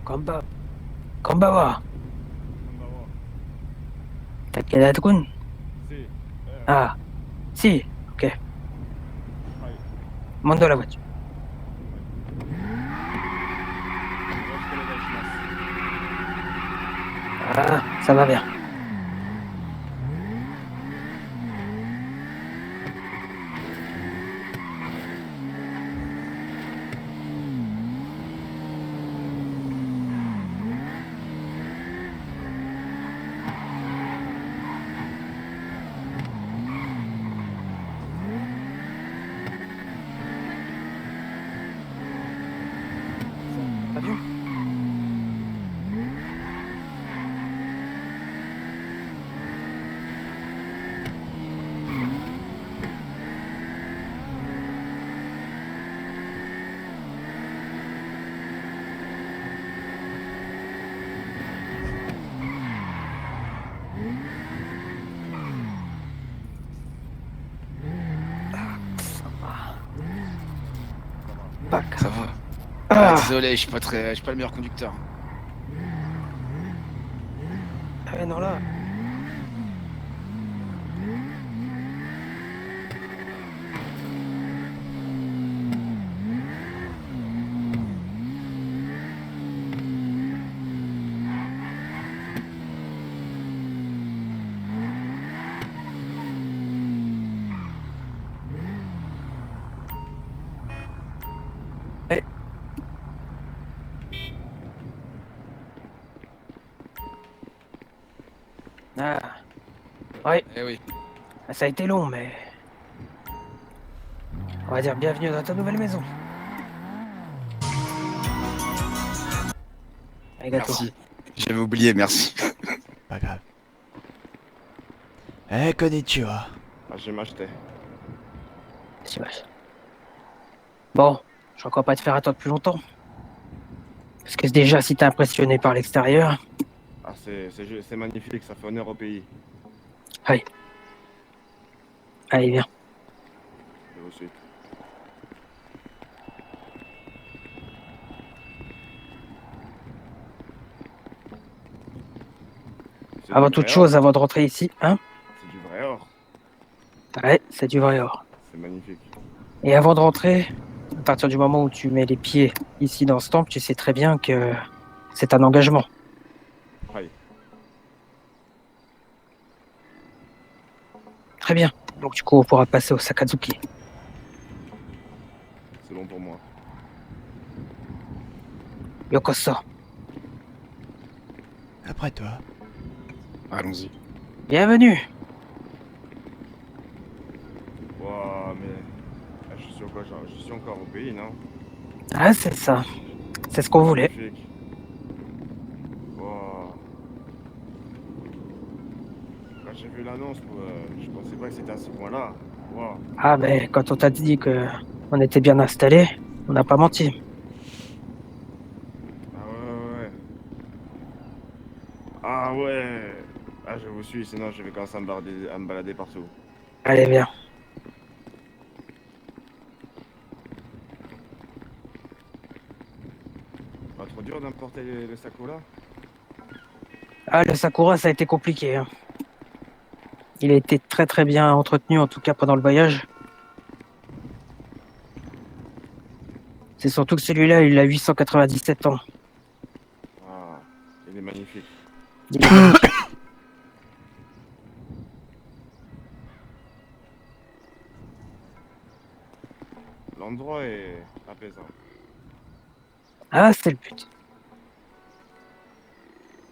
Konba, konbawa. Konbanwa. Takedatkun. Si. Ah, si, ok. Hi. Mando la voiture. よろしくお願いします。 Ah, ça va bien. Avion. Bac. Ça va. Ah, Désolé, je suis pas le meilleur conducteur. ah non là. Eh. Ah, ouais, Eh oui. ça a été long, mais on va dire bienvenue dans ta nouvelle maison. Arigato. Merci. J'avais oublié, merci. Pas grave. Eh, konnichiwa. Ah, j'ai m'acheté. C'est vache. Bon, je crois pas te faire attendre plus longtemps. Parce que déjà, si t'es impressionné par l'extérieur, Ah, c'est magnifique, ça fait honneur au pays. allez, allez, viens. Je vous suis. C'est Avant du toute vrai or. chose, avant de rentrer ici, hein? C'est du vrai or. Ouais, c'est du vrai or. C'est magnifique. Et avant de rentrer, à partir du moment où tu mets les pieds ici dans ce temple, tu sais très bien que c'est un engagement. Hi. Très bien. Donc du coup, on pourra passer au Sakazuki. C'est bon pour moi. Yokoso. Après toi. Allons-y. Bienvenue. Waouh, mais. Ah, je suis encore, je suis encore au pays, non? Ah, c'est ça. C'est ce qu'on voulait. Magnifique. Waouh. Quand j'ai vu l'annonce, je pensais pas que c'était à ce point-là. Waouh. Ah, ben, quand on t'a dit que on était bien installé, on n'a pas menti. Ah ouais, ouais, ouais. Ah ouais. Ah, je vous suis, sinon je vais commencer à me balader partout. Allez, viens. Pas trop dur d'importer le Sakura? Ah, le Sakura, ça a été compliqué, hein. Il a été très très bien entretenu, en tout cas pendant le voyage. C'est surtout que celui-là, il a 897 ans. Ah, il est magnifique. Il est magnifique. L'endroit est apaisant. Ah, c'est le but.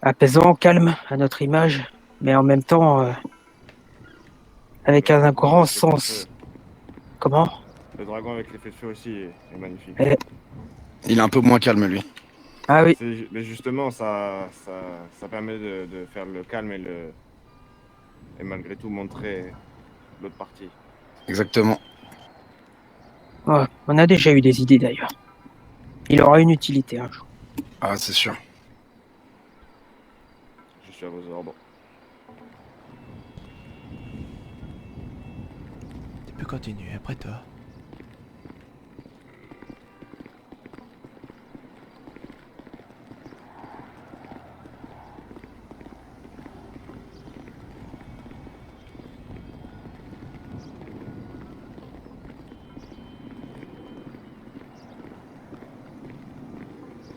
Apaisant, calme, à notre image, mais en même temps, avec Le un dragon grand avec l'effet de feu. sens. Comment? Le dragon avec l'effet de feu aussi est magnifique. Eh, Il est un peu moins calme, lui. ah oui, Mais justement, ça permet de faire le calme et malgré tout montrer l'autre partie. Exactement. ouais, on a déjà eu des idées d'ailleurs. Il aura une utilité un jour. Ah, c'est sûr. Je suis à vos ordres. Tu peux continuer, après toi.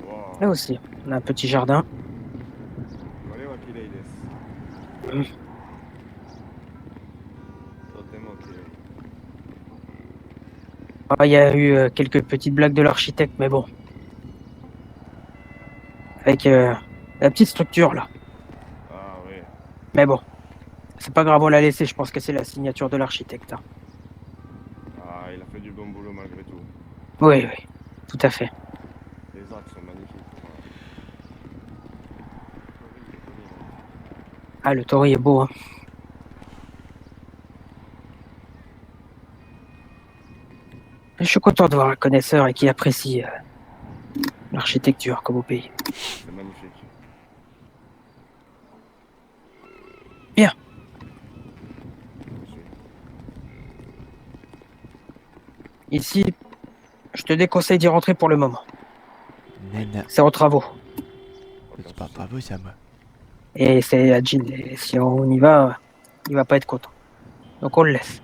Wow. Là aussi, on a un petit jardin. これは綺麗です。うんとても綺麗。Ah, il y a eu quelques petites blagues de l'architecte, mais bon. Avec la petite structure là. Ah oui. Mais bon, c'est pas grave, on l'a laissé. Je pense que c'est la signature de l'architecte, hein. Ah, il a fait du bon boulot malgré tout. Oui, oui, tout à fait. Les arcs sont magnifiques. Voilà. Ah, le tori est beau, hein. Je suis content de voir un connaisseur et qui apprécie l'architecture comme au pays. C'est magnifique. Bien. Ici, je te déconseille d'y rentrer pour le moment. Nana. C'est en travaux. C'est pas bravo, ça, moi. Et c'est à Jean. Et si on y va, il va pas être content. Donc on le laisse.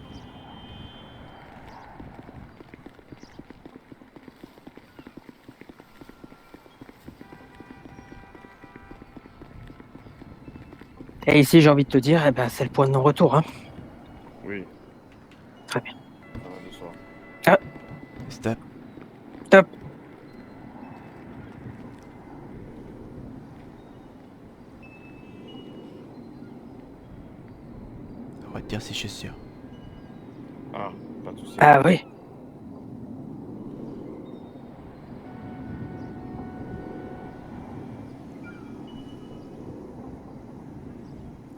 Et ici, j'ai envie de te dire, eh ben, c'est le point de non-retour, hein. Oui. Très bien. Ça va de soi. Stop. Top. Retire ses chaussures. Ah, pas de soucis. Ah oui.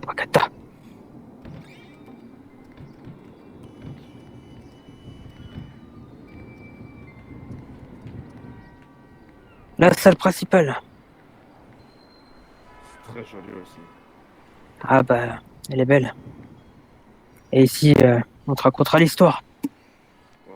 Wakata. La salle principale. C'est très joli aussi. Ah bah, elle est belle. Et ici, on te racontera l'histoire. Wow.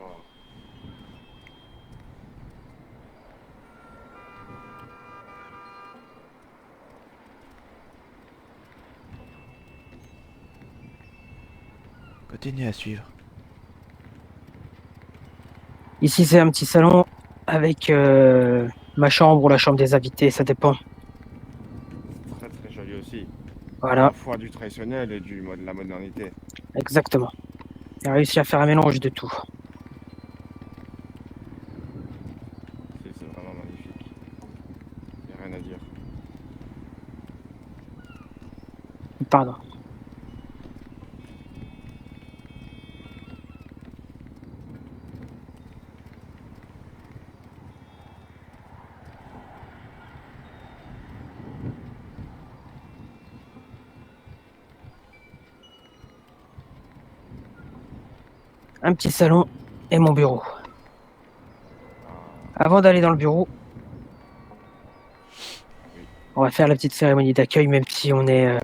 Continue à suivre. Ici, c'est un petit salon avec ma chambre ou la chambre des invités, ça dépend. Très très joli aussi. À Voilà, la fois du traditionnel et de la modernité. exactement. Il a réussi à faire un mélange de tout. C'est vraiment magnifique. Il n'y a rien à dire. Pardon. Un petit salon et mon bureau. Avant d'aller dans le bureau, on va faire la petite cérémonie d'accueil, même si on est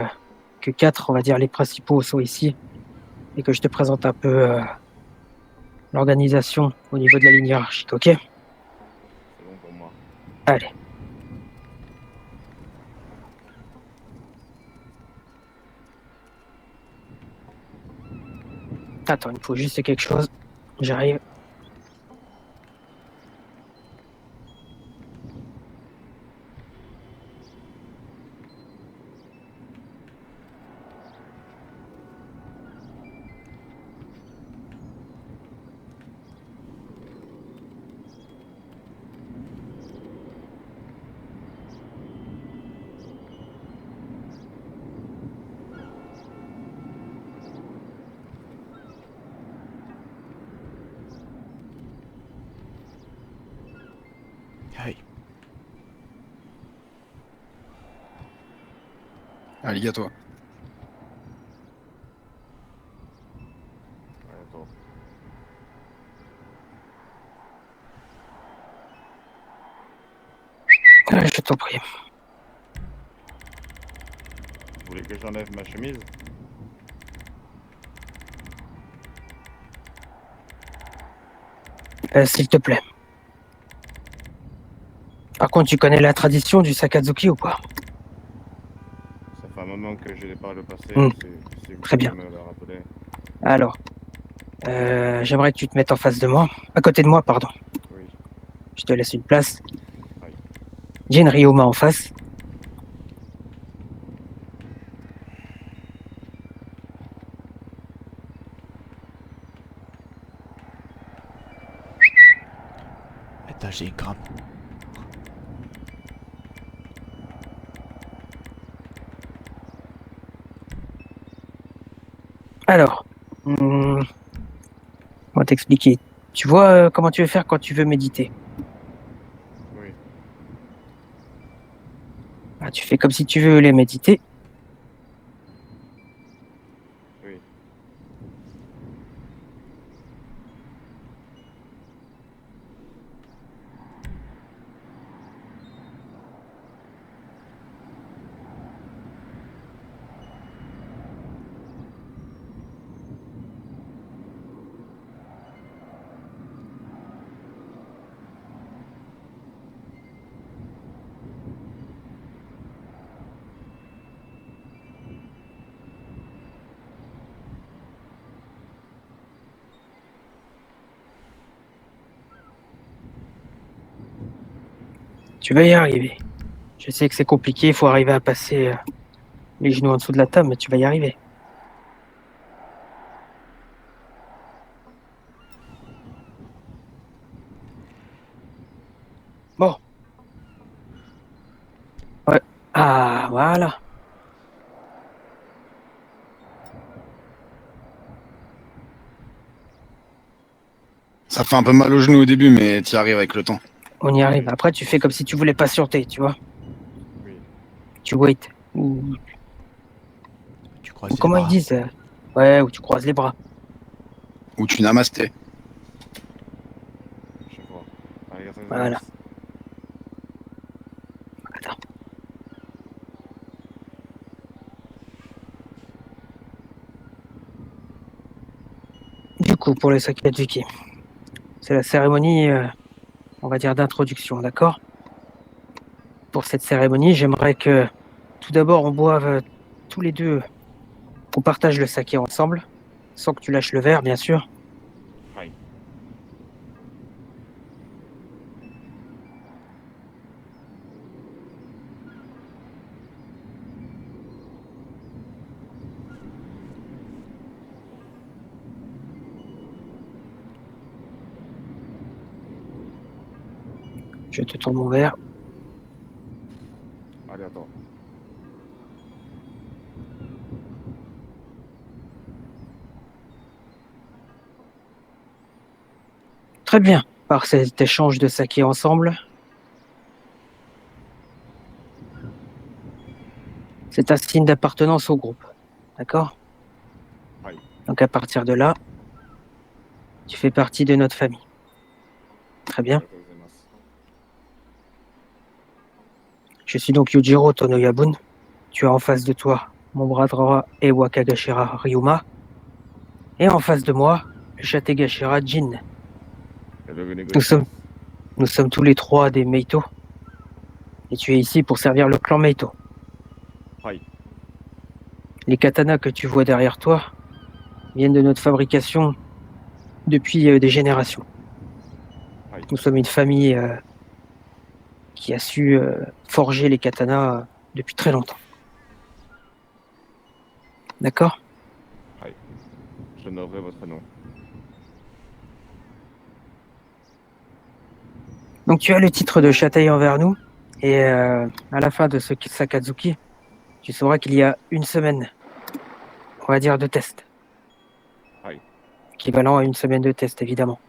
que 4, on va dire les principaux sont ici, et que je te présente un peu l'organisation au niveau de la ligne hiérarchique, ok? C'est bon pour moi. Allez. Attends, il me faut juste quelque chose. J'arrive. Aïe. Arigato. Ouais, attends. Je t'en prie. Vous voulez que j'enlève ma chemise? S'il te plaît. Par contre, tu connais la tradition du Sakazuki ou pas? Ça fait un moment que je l'ai pas repassé. Si vous Très pouvez bien. me le rappeler. Alors, j'aimerais que tu te mettes en face de moi. À côté de moi, pardon. Oui. Je te laisse une place. Aïe. Jin Ryoma en face. Attends, j'ai une crampe. Alors, on va t'expliquer. Tu vois comment tu veux faire quand tu veux méditer. Oui. Ah, tu fais comme si tu veux les méditer. Oui. Tu vas y arriver. Je sais que c'est compliqué, il faut arriver à passer les genoux en dessous de la table, mais tu vas y arriver. Bon. Ouais. Ah, voilà. Ça fait un peu mal aux genoux au début, mais t'y arrives avec le temps. On y arrive. Après, tu fais comme si tu voulais patienter, tu vois. Oui. Tu wait. Ou Tu croises les comment ils bras. disent ouais, ou tu croises les bras. Ou tu namasté. Je vois. Arigatou Voilà. gozaimasu. Attends. Du coup, pour les Sakazuki, c'est la cérémonie, on va dire, d'introduction, d'accord? Pour cette cérémonie, j'aimerais que tout d'abord on boive tous les deux, on partage le saké ensemble, sans que tu lâches le verre, bien sûr. Oui. Je te tourne mon verre. Arigato. Très bien. Par cet échange de saké ensemble, c'est un signe d'appartenance au groupe, d'accord? Oui. Donc à partir de là, tu fais partie de notre famille. Très bien. Arigatou gozaimasu. Je suis donc Yujiro Tonoyabun. Tu as en face de toi mon bras droit et Wakagashira Ryuma. Et en face de moi, Shategashira Jin. Nous sommes, nous sommes tous les trois des Meito. Et tu es ici pour servir le clan Meito. Oui. Les katanas que tu vois derrière toi viennent de notre fabrication depuis des générations. Oui. Nous sommes une famille qui a su forger les katanas depuis très longtemps. D'accord? J'honorerai votre nom. Donc tu as le titre de châtaille envers nous. Et à la fin de ce Sakazuki, tu sauras qu'il y a une semaine, on va dire, de test. Oui. Équivalent à une semaine de test, évidemment.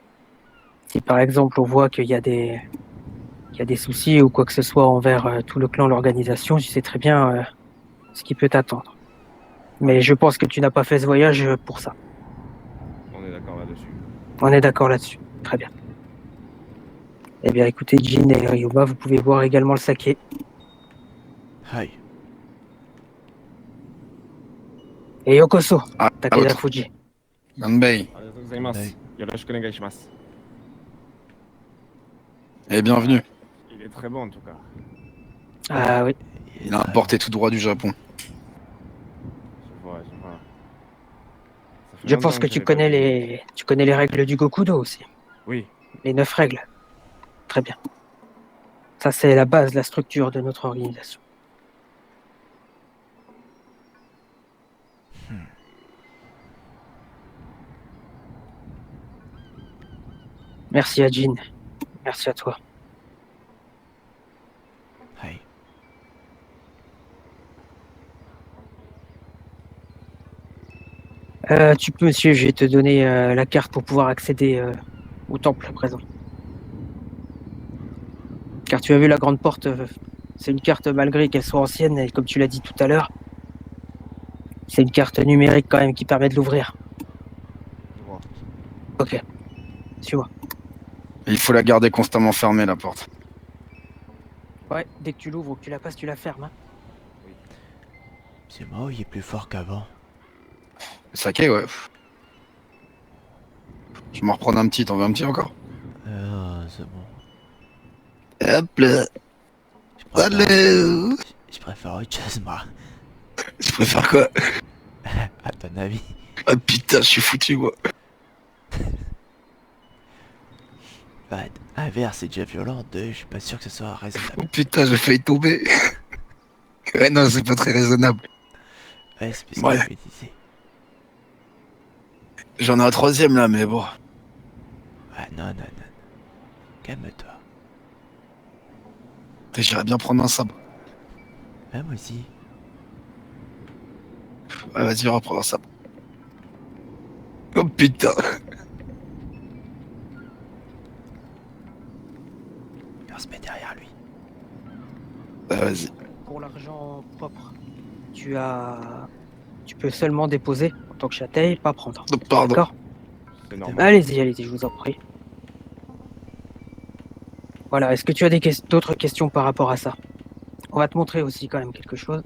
Si par exemple on voit qu'il y a des soucis ou quoi que ce soit envers tout le clan, l'organisation, tu sais très bien ce qui peut t'attendre. Mais je pense que tu n'as pas fait ce voyage pour ça. On est d'accord là-dessus. On est d'accord là-dessus. Très bien. Eh bien écoutez, Jin et Ryuma, vous pouvez boire également le saké. Aïe. Et Yokoso, Ah, à Takeda l'autre. Fuji. Ganbei. Arigatou gozaimasu. Yoroshiku onegaishimasu. Et bienvenue. Il est très bon en tout cas. Ah oui, Il a importé tout droit du Japon. Je vois, je vois. Ça fait je pense longtemps que j'avais pas vu Nick. tu connais les règles du Gokudo aussi. Oui. Les 9 règles. Très bien. Ça, c'est la base, la structure de notre organisation. Merci à Jean. Merci à toi. はい。 Tu peux, monsieur, je vais te donner la carte pour pouvoir accéder au temple présent. Car tu as vu la grande porte, c'est une carte malgré qu'elle soit ancienne, et comme tu l'as dit tout à l'heure, c'est une carte numérique quand même qui permet de l'ouvrir. Je vois. Ok, suis-moi. Et il faut la garder constamment fermée, la porte. Ouais, dès que tu l'ouvres ou que tu la passes, tu la fermes. Hein. C'est moi, il est plus fort qu'avant. Le saké, ouais. Je vais m'en reprendre un petit, t'en veux un petit encore? C'est bon. Hop là. Je préfère, Allez. je préfère autre chose, moi. Tu préfères quoi? À ton avis. Ah putain, je suis foutu, moi. Bah, un verre, c'est déjà violent. Deux, je suis pas sûr que ce soit Oh raisonnable. putain, j'ai failli tomber. Ouais, non, c'est pas très raisonnable. Ouais, c'est parce Ouais. que je me disais. J'en ai un troisième là, mais bon. Ah, non, non, non. Calme-toi. J'irais bien prendre un sabre. Ah, moi aussi. Ouais, vas-y, on va prendre un sabre. Oh putain. On se met derrière lui. Ouais, vas-y. Pour l'argent propre, tu peux seulement déposer en tant que châtaille, pas prendre. Oh, pardon. D'accord? C'est normal. Allez-y, allez-y, je vous en prie. Voilà, est-ce que tu as d'autres questions par rapport à ça? On va te montrer aussi quand même quelque chose.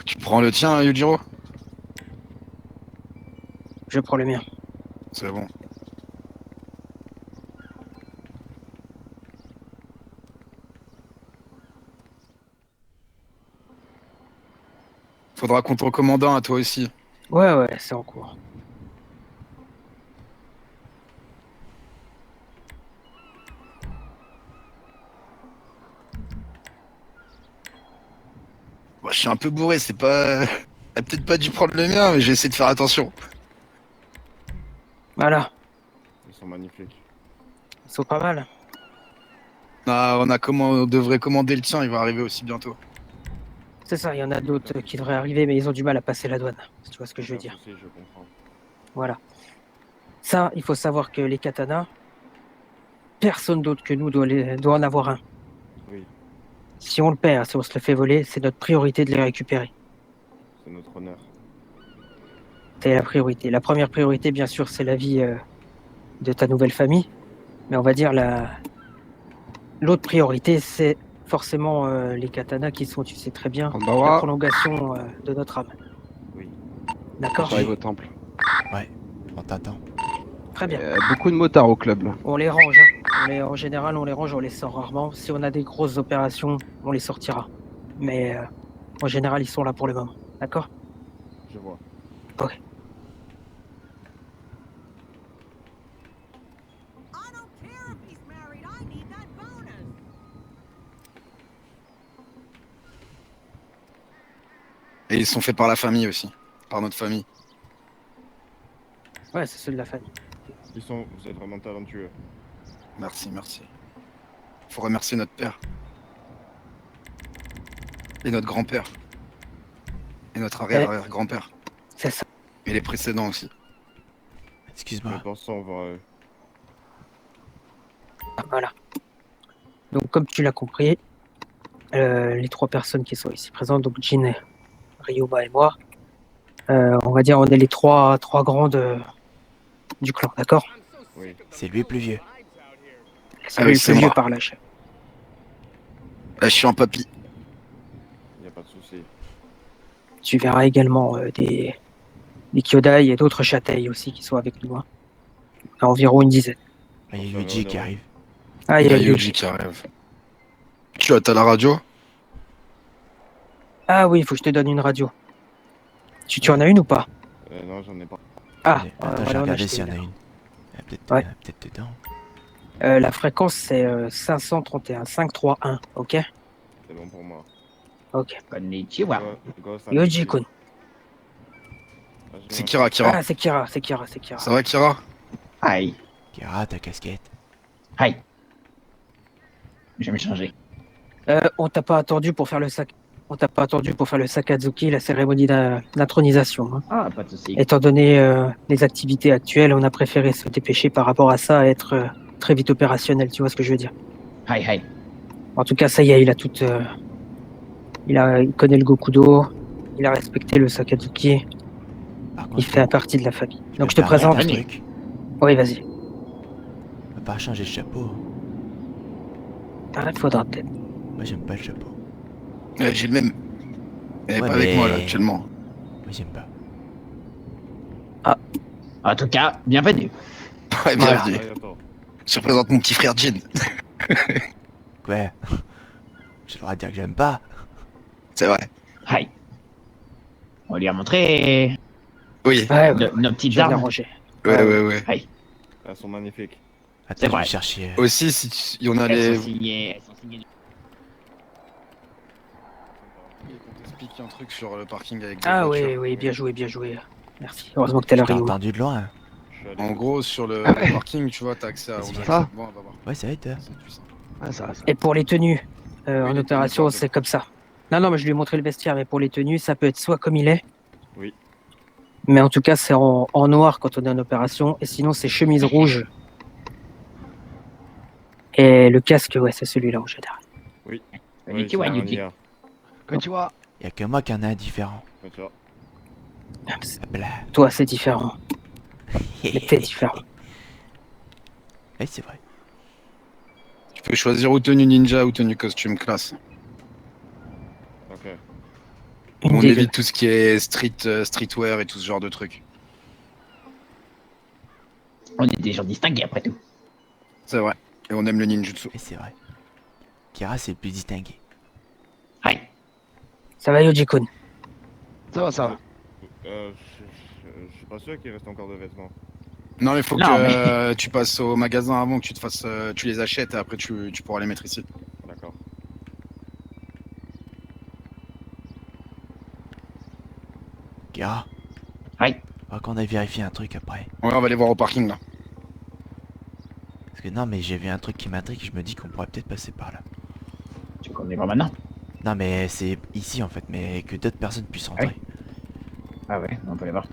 Tu prends le tien, Yujiro? Je prends le mien. C'est bon. Faudra qu'on te recommande un à toi aussi. Ouais, c'est en cours. Moi, je suis un peu bourré, c'est pas... T'as peut-être pas dû prendre le mien, mais j'ai essayé de faire attention. Voilà, Ils sont magnifiques. ils sont pas mal. Ah, on devrait commander le tien, il va arriver aussi bientôt. C'est ça, il y en a d'autres qui devraient arriver, mais ils ont du mal à passer la douane. Si tu vois ce que je veux Pas de dire. souci, je comprends. Voilà. Ça, il faut savoir que les katanas, personne d'autre que nous doit en avoir un. Oui, Si on le perd, si on se le fait voler, c'est notre priorité de les récupérer. c'est notre honneur. C'est la priorité. La première priorité, bien sûr, c'est la vie de ta nouvelle famille. Mais on va dire l'autre priorité, c'est forcément les katanas qui sont, tu sais très bien, la Pandawa, prolongation de notre âme. Oui. D'accord? j'arrive au temple. Ouais, on t'attend. Très bien. Beaucoup de motards au club là. On les range. Hein. En général, on les range, on les sort rarement. Si on a des grosses opérations, on les sortira. Mais en général, ils sont là pour le moment. D'accord? Je vois. Ok. I don't care if he's married. I need that bonus. Et ils sont faits par la famille aussi. Par notre famille. Ouais, c'est ceux de la famille. Vous êtes vraiment talentueux. Merci, merci. Faut remercier notre père. Et notre grand-père. Et notre arrière-arrière-grand-père. C'est ça. Et les précédents aussi. Excuse-moi. Nous pensons voir eux. Voilà. Donc, comme tu l'as compris, les trois personnes qui sont ici présentes, donc Jin, Ryuma et moi, on va dire on est les trois grandes du clan, d'accord? Oui. C'est lui le plus vieux. C'est Ah lui oui, le c'est plus vieux moi. par l'âge. Là, je suis un papy. Il n'y a pas de souci. Tu verras également des Kyodai et d'autres châtailles aussi qui sont avec nous. Hein. À environ une dizaine. Il y a Ça va, Yuji on qui est- arrive. Ah, il Il y y a a Yuji Yuji. qui arrive. T'as la radio? Ah oui, il faut que je te donne une radio. Tu Ouais. en as une ou pas? Non, j'en ai pas. Ah, Attends, je vais voilà, on a regarder acheté s'il y en a une. une. Il y a peut-être Ouais. dedans. La fréquence, c'est 531, 531, ok? C'est bon pour moi. Ok. Konnichiwa. Go, ça Yoji-kun. C'est Kira, Kira. Ah, c'est Kira, c'est Kira, c'est Kira. Ça va, Kira? Aïe. Kira, ta casquette. Aïe. Je vais me changer. On t'a pas attendu pour faire le sac. On t'a pas attendu pour faire le Sakazuki, la cérémonie d'intronisation. Hein. Ah, pas de souci. Étant donné les activités actuelles, on a préféré se dépêcher par rapport à ça, à être très vite opérationnel, tu vois ce que je veux dire. Aïe, aïe. En tout cas, ça y est, il a tout. Il connaît le Gokudo, il a respecté le Sakazuki, Par contre, il fait partie de la famille. je Donc peux je te me permettre présente. un truc. Oui, vas-y. On va pas changer le chapeau. Ah, il faudra peut-être. Moi, j'aime pas le chapeau. J'ai le même. Elle est Ouais, pas avec moi là mais- actuellement. Moi, j'aime pas. En tout cas, bienvenue. Ouais, bienvenue. Arigato. Je représente mon petit frère Jin. Ouais. J'ai le droit de dire que j'aime pas. C'est vrai. Aïe. On lui a montré Oui. Ouais, ouais, nos petites je vais armes. l'arranger. Ouais. Aïe. Elles sont magnifiques. Attends, C'est je vais vrai. chercher. Aussi, si on a Elles les. sont signées. Elles sont signées. On t'explique un truc sur le parking avec des Ah voitures. oui, oui, bien joué, bien joué. Merci. Heureusement que t'es là, Je t'ai Ryuma. entendu de loin. Je suis allé En au- gros, sur le, Ah ouais. le parking, tu vois, t'as accès à. C'est On a ça. Bon, on va voir. Ouais, ça va être. C'est plus simple. Ah, ça va, ça. Et pour les tenues, Oui, en les tenues, opération, pardon. c'est comme ça. Non, mais je lui ai montré le vestiaire, mais pour les tenues, ça peut être soit comme il est. Oui. Mais en tout cas, c'est en noir quand on est en opération, et sinon, c'est chemise rouge. Et le casque, ouais, c'est celui-là en général. Oui, Konnichiwa, c'est un Yuki. IA. Quand tu vois, Y'a que moi qui en ai un différent. Konnichiwa. Hop là. Toi, c'est différent. Mais t'es différent. Ouais, c'est vrai. Tu peux choisir ou tenue ninja ou tenue costume classe. Ok. Une On des évite tout ce qui est streetwear et tout ce genre de trucs. On est des gens distingués après tout. C'est vrai. Et on aime le ninjutsu. Et c'est vrai. Kira, c'est le plus distingué. Aïe. Ça va, Yoji-kun? ça va, ça va. Je suis pas sûr qu'il reste encore de vêtements. Non, mais faut Non, que tu passes au magasin avant, que tu te fasses, tu les achètes et après tu pourras les mettre ici. D'accord. Kira. Aïe. Faudra qu'on aille vérifier un truc après. Ouais, on va les voir au parking là. Parce que non, mais j'ai vu un truc qui m'intrigue. Je me dis qu'on pourrait peut-être passer par là. Tu veux qu'on y va maintenant? Non, mais c'est ici en fait. Mais que d'autres personnes puissent rentrer. Ah ouais, on peut les voir.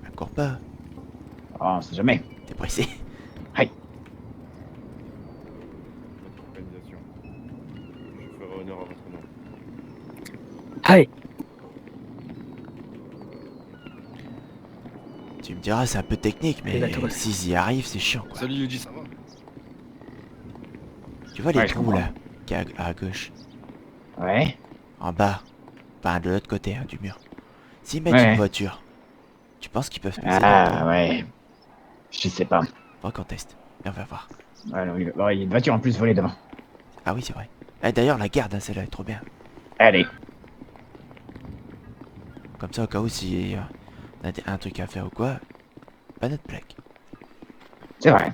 Encore pas. Oh, on sait jamais. T'es pressé. Notre organisation. Je ferai honneur à votre nom. Allez, Tu me diras, c'est un peu technique, Il va mais tout refaire. s'ils y arrivent, c'est chiant quoi. Salut Yuji, ça va? Tu vois les Ouais, je trous comprends. là, qui est à gauche, Ouais. en bas, enfin de l'autre côté hein, du mur. S'ils mettent Ouais. une voiture, tu penses qu'ils peuvent passer dans le Ah trou? ouais. Je sais pas. Faudra qu'on teste. Viens, on va voir. Ouais, non, il y a une voiture en plus volée devant. Ah oui, c'est vrai. Eh, d'ailleurs, la garde, hein, celle-là est trop bien. Allez. Comme ça, au cas où, si on a un truc à faire ou quoi, pas notre plaque. C'est vrai.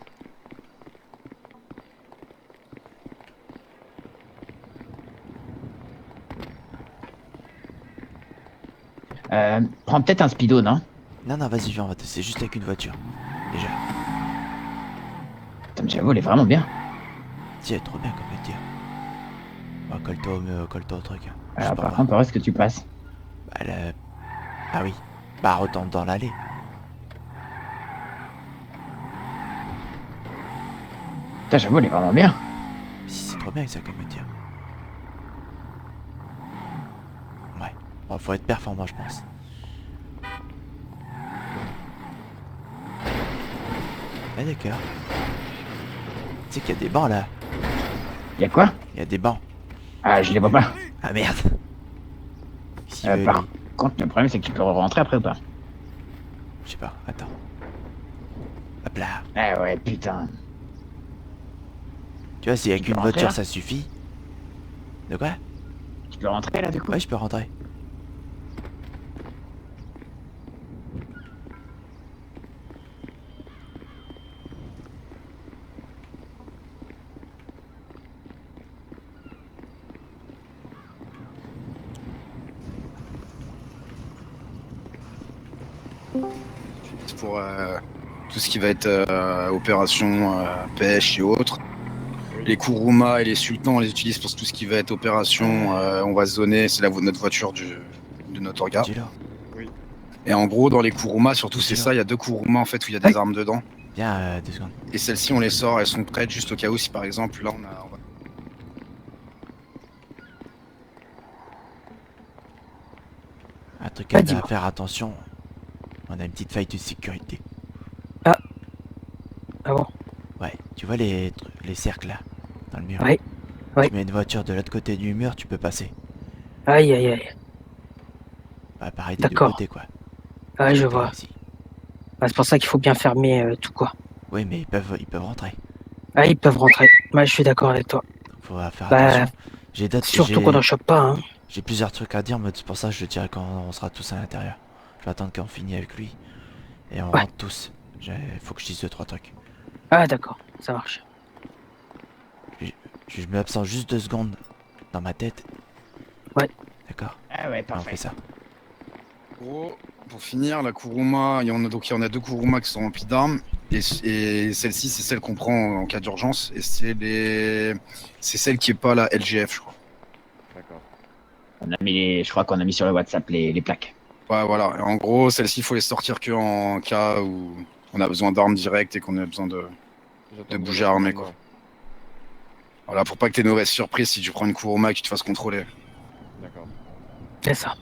Prends peut-être un speedo, non? Non, non, vas-y, viens, on va tester juste avec une voiture. Déjà. Putain, mais j'avoue, elle est vraiment bien. Si, elle est trop bien, comme elle dire. Bon, colle-toi au truc. Hein. Juste Alors, pour par voir. contre, par où est-ce que tu passes? Bah, ah oui. Bah, retombe dans l'allée. Putain, j'avoue, elle est vraiment bien. Si, c'est trop bien, ça, comme elle dire. Ouais. Bon, faut être performant, je pense. Ah, d'accord. Tu sais qu'il y a des bancs, là. Y'a quoi? Il y a des bancs. Ah, je les vois pas. Ah, merde. Si Par contre, le problème, c'est que tu peux rentrer après ou pas? Je sais pas, attends. Hop là. Ah ouais, putain. Tu vois, si avec Tu une peux rentrer, voiture là ça suffit. De quoi? Tu peux rentrer là, du coup? Ouais, je peux rentrer. C'est pour tout ce qui va être opération pêche et autres. Les Kuruma et les Sultans, on les utilise pour tout ce qui va être opération. On va zoner, c'est notre voiture de notre orga. Dis-le. Et en gros, dans les Kuruma, surtout c'est Dis-le. ça, il y a 2 Kuruma en fait où il y a des armes dedans. Viens, 2 secondes. Et celles-ci, on les sort, elles sont prêtes juste au cas où si par exemple là on va- Un truc Ah, à dis-moi. faire attention. On a une petite faille de sécurité. Ah bon? Ouais, tu vois les cercles là, dans le mur. Ouais. Ouais. Tu mets une voiture de l'autre côté du mur, tu peux passer. Aïe, aïe, aïe. Bah pareil des deux D'accord. côtés quoi. Ouais, je Côté vois. aussi. Bah, c'est pour ça qu'il faut bien fermer tout, quoi. Oui, mais ils peuvent rentrer. Ah, ils peuvent rentrer. Ouais, je suis d'accord avec toi. Faut faire Bah, attention. J'ai d'autres- Surtout j'ai- qu'on n'en chope pas, hein. J'ai plusieurs trucs à dire, mais c'est pour ça que je te dirai quand on sera tous à l'intérieur. Je vais attendre qu'on finisse avec lui. Et on Ouais. rentre tous. Faut que je dise 2-3 trucs. Ah, d'accord, ça marche. Je me absente juste 2 secondes dans ma tête. Ouais. D'accord. Ah ouais, On parfait. fait ça. En gros, pour finir, la Kuruma, il y en a 2 Kuruma qui sont remplis d'armes. Et celle-ci, c'est celle qu'on prend en cas d'urgence. Et c'est celle qui est pas la LGF, je crois. D'accord. Je crois qu'on a mis sur le WhatsApp les plaques. Ouais, voilà. Et en gros, celle-ci, il faut les sortir que en cas où on a besoin d'armes directes et qu'on a besoin de J'attends bouger votre armé, commandement. quoi. Voilà, pour pas que t'aies une mauvaise surprise si tu prends une Kuruma et que tu te fasses contrôler. D'accord. C'est ça.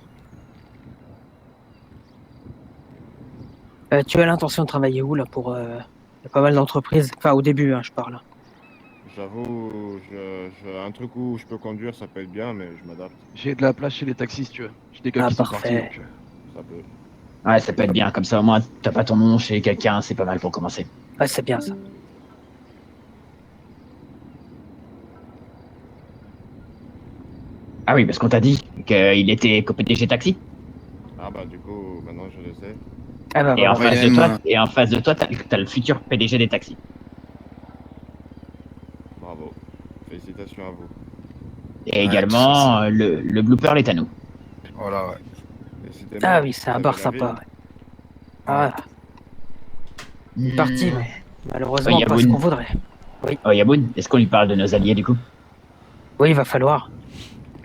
Tu as l'intention de travailler où, là, pour... Il y a pas mal d'entreprises. Enfin, au début, hein, je parle. J'avoue, un truc où je peux conduire, ça peut être bien, mais je m'adapte. J'ai de la place chez les taxis si tu veux. J'ai des gars Ah, qui sont parfait. partis. Donc, Ça peut. Ouais, ça peut être bien. Comme ça, au moins, t'as pas ton nom chez quelqu'un. C'est pas mal pour commencer. Ah, c'est bien, ça. Ah oui, parce qu'on t'a dit qu'il était co-PDG taxi. Ah bah du coup, maintenant je le sais. Ah, bah, Et en voilà. face de toi, t'as le futur PDG des taxis. Bravo. Félicitations à vous. Et Ouais, également, le blooper, il est à nous. Voilà, ouais. Décidément, Ah oui, c'est un vous bar avez la sympa, ville. ouais. Ah, parti, mais malheureusement, Oui, pas ce Yaboun. qu'on voudrait. Oh, Yaboun, est-ce qu'on lui parle de nos alliés, du coup? Oui, il va falloir.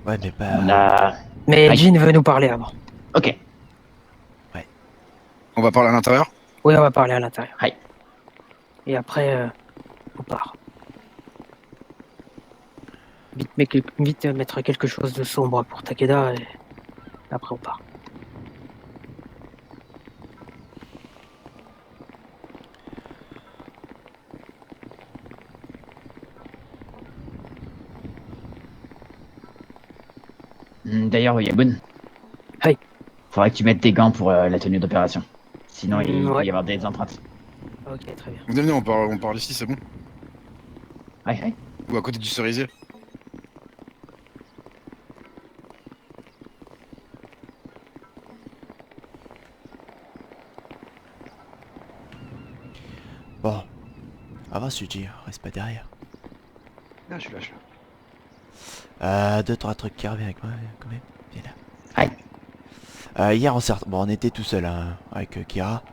Ouais, mais pas. On a... Mais Aïe. Jean veut nous parler avant. Ok. On va parler à l'intérieur. Oui, on va parler à l'intérieur. Aïe. Et après, on part. Vite mettre quelque chose de sombre pour Takeda et après on part. D'ailleurs, Yaboun. Aïe. Faudrait que tu mettes tes gants pour la tenue d'opération. Sinon, il peut Ouais. y avoir des empreintes. Ok, très bien. Venez, on parle ici, c'est bon. Aïe, aïe. Ou à côté du cerisier. Bon. Avance, Suji, reste pas derrière. là, je suis là, je suis là. 2-3 trucs qui reviennent avec moi, quand même. Viens là. Aïe. Hier, on était tout seul hein, avec Kira.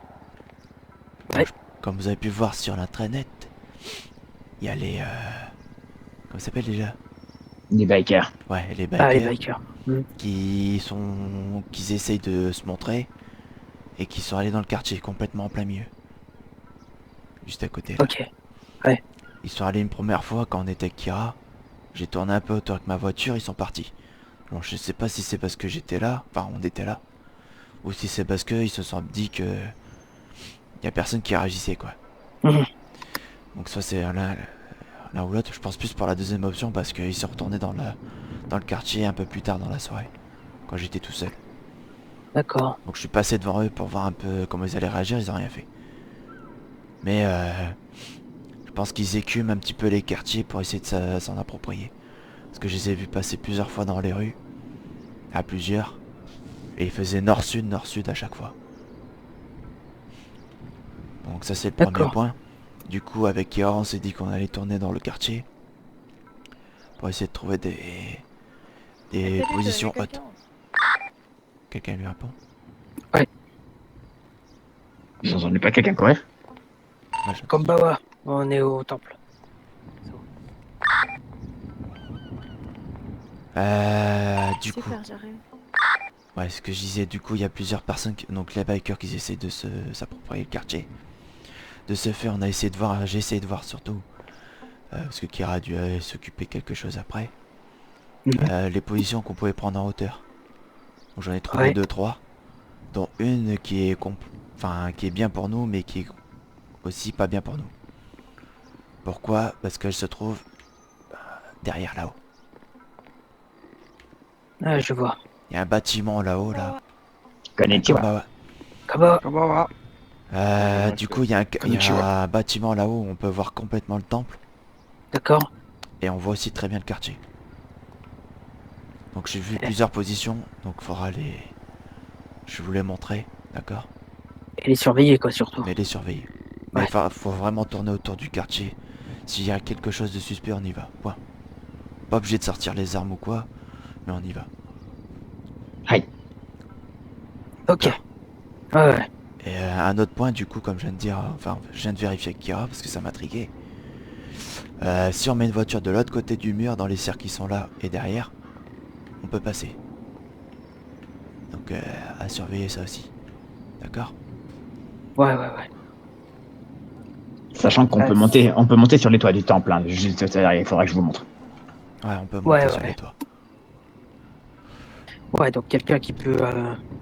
Ouais. Comme vous avez pu voir sur l'intranet, il y a les... comment ça s'appelle déjà? Des bikers. Ouais, les Ah, les bikers bikers. qui essayent de se montrer et qui sont allés dans le quartier complètement en plein milieu. Juste à côté là. Ok. Ils sont allés une première fois quand on était avec Kira. J'ai tourné un peu autour avec ma voiture, ils sont partis. Alors je sais pas si c'est parce que j'étais là, enfin on était là, ou si c'est parce qu'ils se sont dit que y a personne qui réagissait quoi. Mhm. Donc ça c'est l'un ou l'autre. Je pense plus pour la deuxième option parce qu'ils sont retournés dans le quartier un peu plus tard dans la soirée, quand j'étais tout seul. D'accord. Donc je suis passé devant eux pour voir un peu comment ils allaient réagir, ils ont rien fait. Mais je pense qu'ils écument un petit peu les quartiers pour essayer de s'en approprier. Parce que je les ai vus passer plusieurs fois dans les rues. À plusieurs. Et ils faisaient nord-sud à chaque fois. Donc ça c'est le premier D'accord. point. Du coup avec Kiara on s'est dit qu'on allait tourner dans le quartier. Pour essayer de trouver des positions hautes. Quelqu'un lui répond? Ouais. J'ai entendu pas quelqu'un courir. Moi, je- Comme Bawa, on est au temple. Du coup, Super, j'arrive. ouais, ce que je disais, du coup, il y a plusieurs personnes, donc les bikers qui essaient de s'approprier le quartier. De ce fait, on a essayé de voir, j'ai essayé de voir surtout, parce que Kira a dû s'occuper quelque chose après, les positions qu'on pouvait prendre en hauteur. Donc, j'en ai trouvé Ouais. 2-3, dont une qui est, qui est bien pour nous, mais qui est aussi pas bien pour nous. Pourquoi? Parce qu'elle se trouve derrière là-haut. Ah, je vois. Il y a un bâtiment là-haut, là. Konnichiwa. Bah ouais. Kaba, Comment va? Moi, Du je coup, il y a Konnichiwa. un bâtiment là-haut où on peut voir complètement le temple. d'accord. Et on voit aussi très bien le quartier. Donc j'ai vu plusieurs positions, donc faudra les... Je vous les montrer, d'accord? Et les surveiller, quoi, surtout. Mais les surveiller. Mais Ouais. faut vraiment tourner autour du quartier. S'il y a quelque chose de suspect, on y va. Point. Pas obligé de sortir les armes ou quoi, mais on y va. Ok. Ouais. Et un autre point, du coup, comme je viens de dire, enfin, je viens de vérifier avec Kira parce que ça m'a intrigué. Si on met une voiture de l'autre côté du mur, dans les cercles qui sont là et derrière, on peut passer. Donc, à surveiller ça aussi. D'accord? Ouais. Sachant qu'on Ouais. peut monter sur les toits du temple. Hein. Juste, il faudra que je vous montre. Ouais, on peut monter Ouais, sur ouais. les toits. Ouais, donc quelqu'un qui peut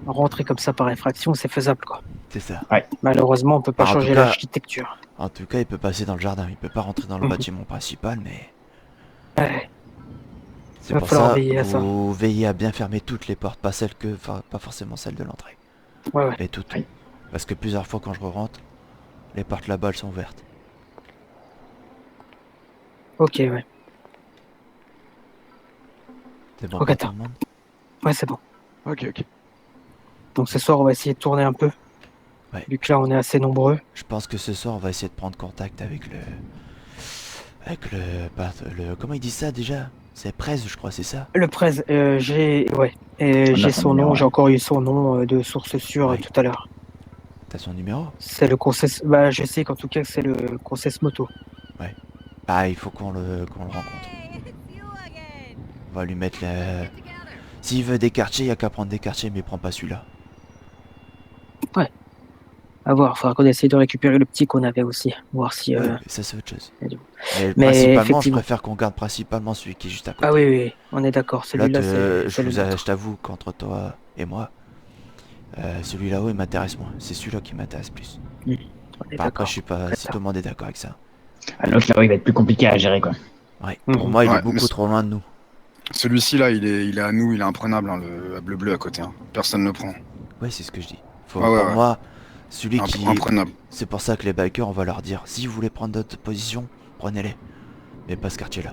rentrer comme ça par effraction, c'est faisable, quoi. C'est ça. Malheureusement, on peut pas En tout changer cas- l'architecture. En tout cas, il peut passer dans le jardin. Il peut pas rentrer dans le Mhm. bâtiment principal, mais... Ouais. C'est Va pour falloir ça, veiller à ça. vous veillez à bien fermer toutes les portes, pas celles que... Enfin, pas forcément celles de l'entrée. Ouais. Mais toutes. Oui. Parce que plusieurs fois, quand je rentre, les portes là-bas, elles sont ouvertes. Ok, ouais. C'est bon Ok, pour attends. tout le monde? Ouais, c'est bon. Ok. Donc ce soir, on va essayer de tourner un peu. Ouais. Vu que là, on est assez nombreux. Je pense que ce soir, on va essayer de prendre contact avec le... Comment il dit ça déjà? C'est Prez, je crois, c'est ça? Le prez, j'ai... Ouais. Et On a j'ai son son numéro, nom, ouais. j'ai encore eu son nom de source sûre Ouais. tout à l'heure. T'as son numéro? C'est le Concess... Bah, je sais qu'en tout cas, c'est le Concess Moto. Ah, il faut qu'on le rencontre. Hey, it's you again. On va lui mettre le... Get together. S'il veut des quartiers, il y a qu'à prendre des quartiers, mais il prend pas celui-là. À voir, faudra qu'on essaye de récupérer le petit qu'on avait aussi. Voir si... Ouais, ça c'est autre chose. il y a du- Mais, Mais principalement, je effectivement. préfère qu'on garde principalement celui qui est juste à côté. Ah oui, on est d'accord. Là, Celui-là, c'est je le nôtre. t'avoue qu'entre toi et moi, celui là-haut, il m'intéresse moins. C'est celui-là qui m'intéresse plus. On est Enfin, après, d'accord. je suis pas... Si D'accord. tout le monde est d'accord avec ça. L'autre là-haut, il va être plus compliqué à gérer, quoi. Ouais, pour Mhm. moi, il Ouais, est beaucoup mais trop loin de nous. Celui-ci là, il est à nous, il est imprenable, hein, le bleu à côté. Hein. Personne ne le prend. Ouais, c'est ce que je dis. Faut, Ah ouais, pour ouais. moi, celui qui... Imprenable. C'est pour ça que les bikers, on va leur dire, si vous voulez prendre d'autres positions, prenez-les. Mais pas ce quartier-là.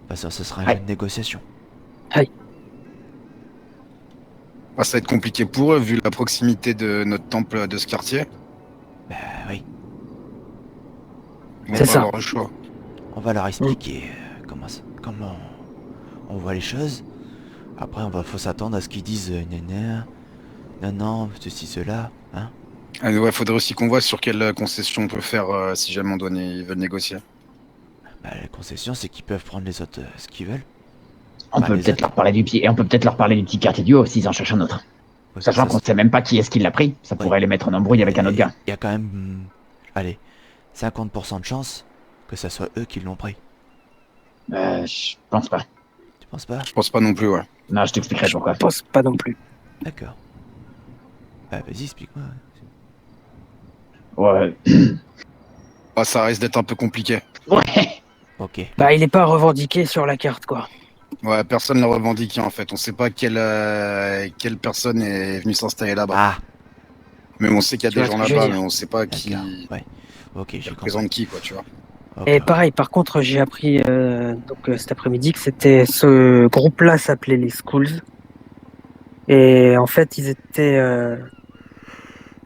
Parce que ce sera Ouais. une négociation. Ah, ça va être compliqué pour eux vu la proximité de notre temple de ce quartier. Bah oui, On C'est va ça. avoir le choix. on va leur expliquer comment on voit les choses. Après, faut s'attendre à ce qu'ils disent non, ceci, cela, hein. Ah, ouais, faudrait aussi qu'on voit sur quelle concession on peut faire si jamais ils veulent négocier. Bah, la concession, c'est qu'ils peuvent prendre les autres ce qu'ils veulent. On Bah, peut les peut-être autres. leur parler du pied, et on peut peut-être leur parler du petit quartier du haut s'ils en cherchent un autre. Ouais, Sachant ça, qu'on sait même pas qui est-ce qui l'a pris, ça Ouais. pourrait les mettre en embrouille avec un autre gars. Il y a quand même, allez, 50% de chance que ça soit eux qui l'ont pris. Je pense pas. Tu penses pas? Je pense pas non plus, ouais. Non, je t'expliquerai pourquoi. Je pense pas non plus. D'accord. Bah vas-y, explique-moi. Ouais. Ah, ça risque d'être un peu compliqué. Ouais. Ok. Bah, il est pas revendiqué sur la carte, quoi. Ouais, personne l'a revendiqué en fait. On sait pas quelle personne est venue s'installer là-bas. Ah, Mais on sait qu'il y a Tu des vois gens ce que je veux là-bas, dire. mais on sait pas qui d'accord. Ouais. Ok, j'ai compris. représente qui, quoi, tu vois. Ok, Et ouais. pareil, par contre, j'ai appris cet après-midi que c'était ce groupe-là s'appelait les Schools. Et en fait, ils étaient,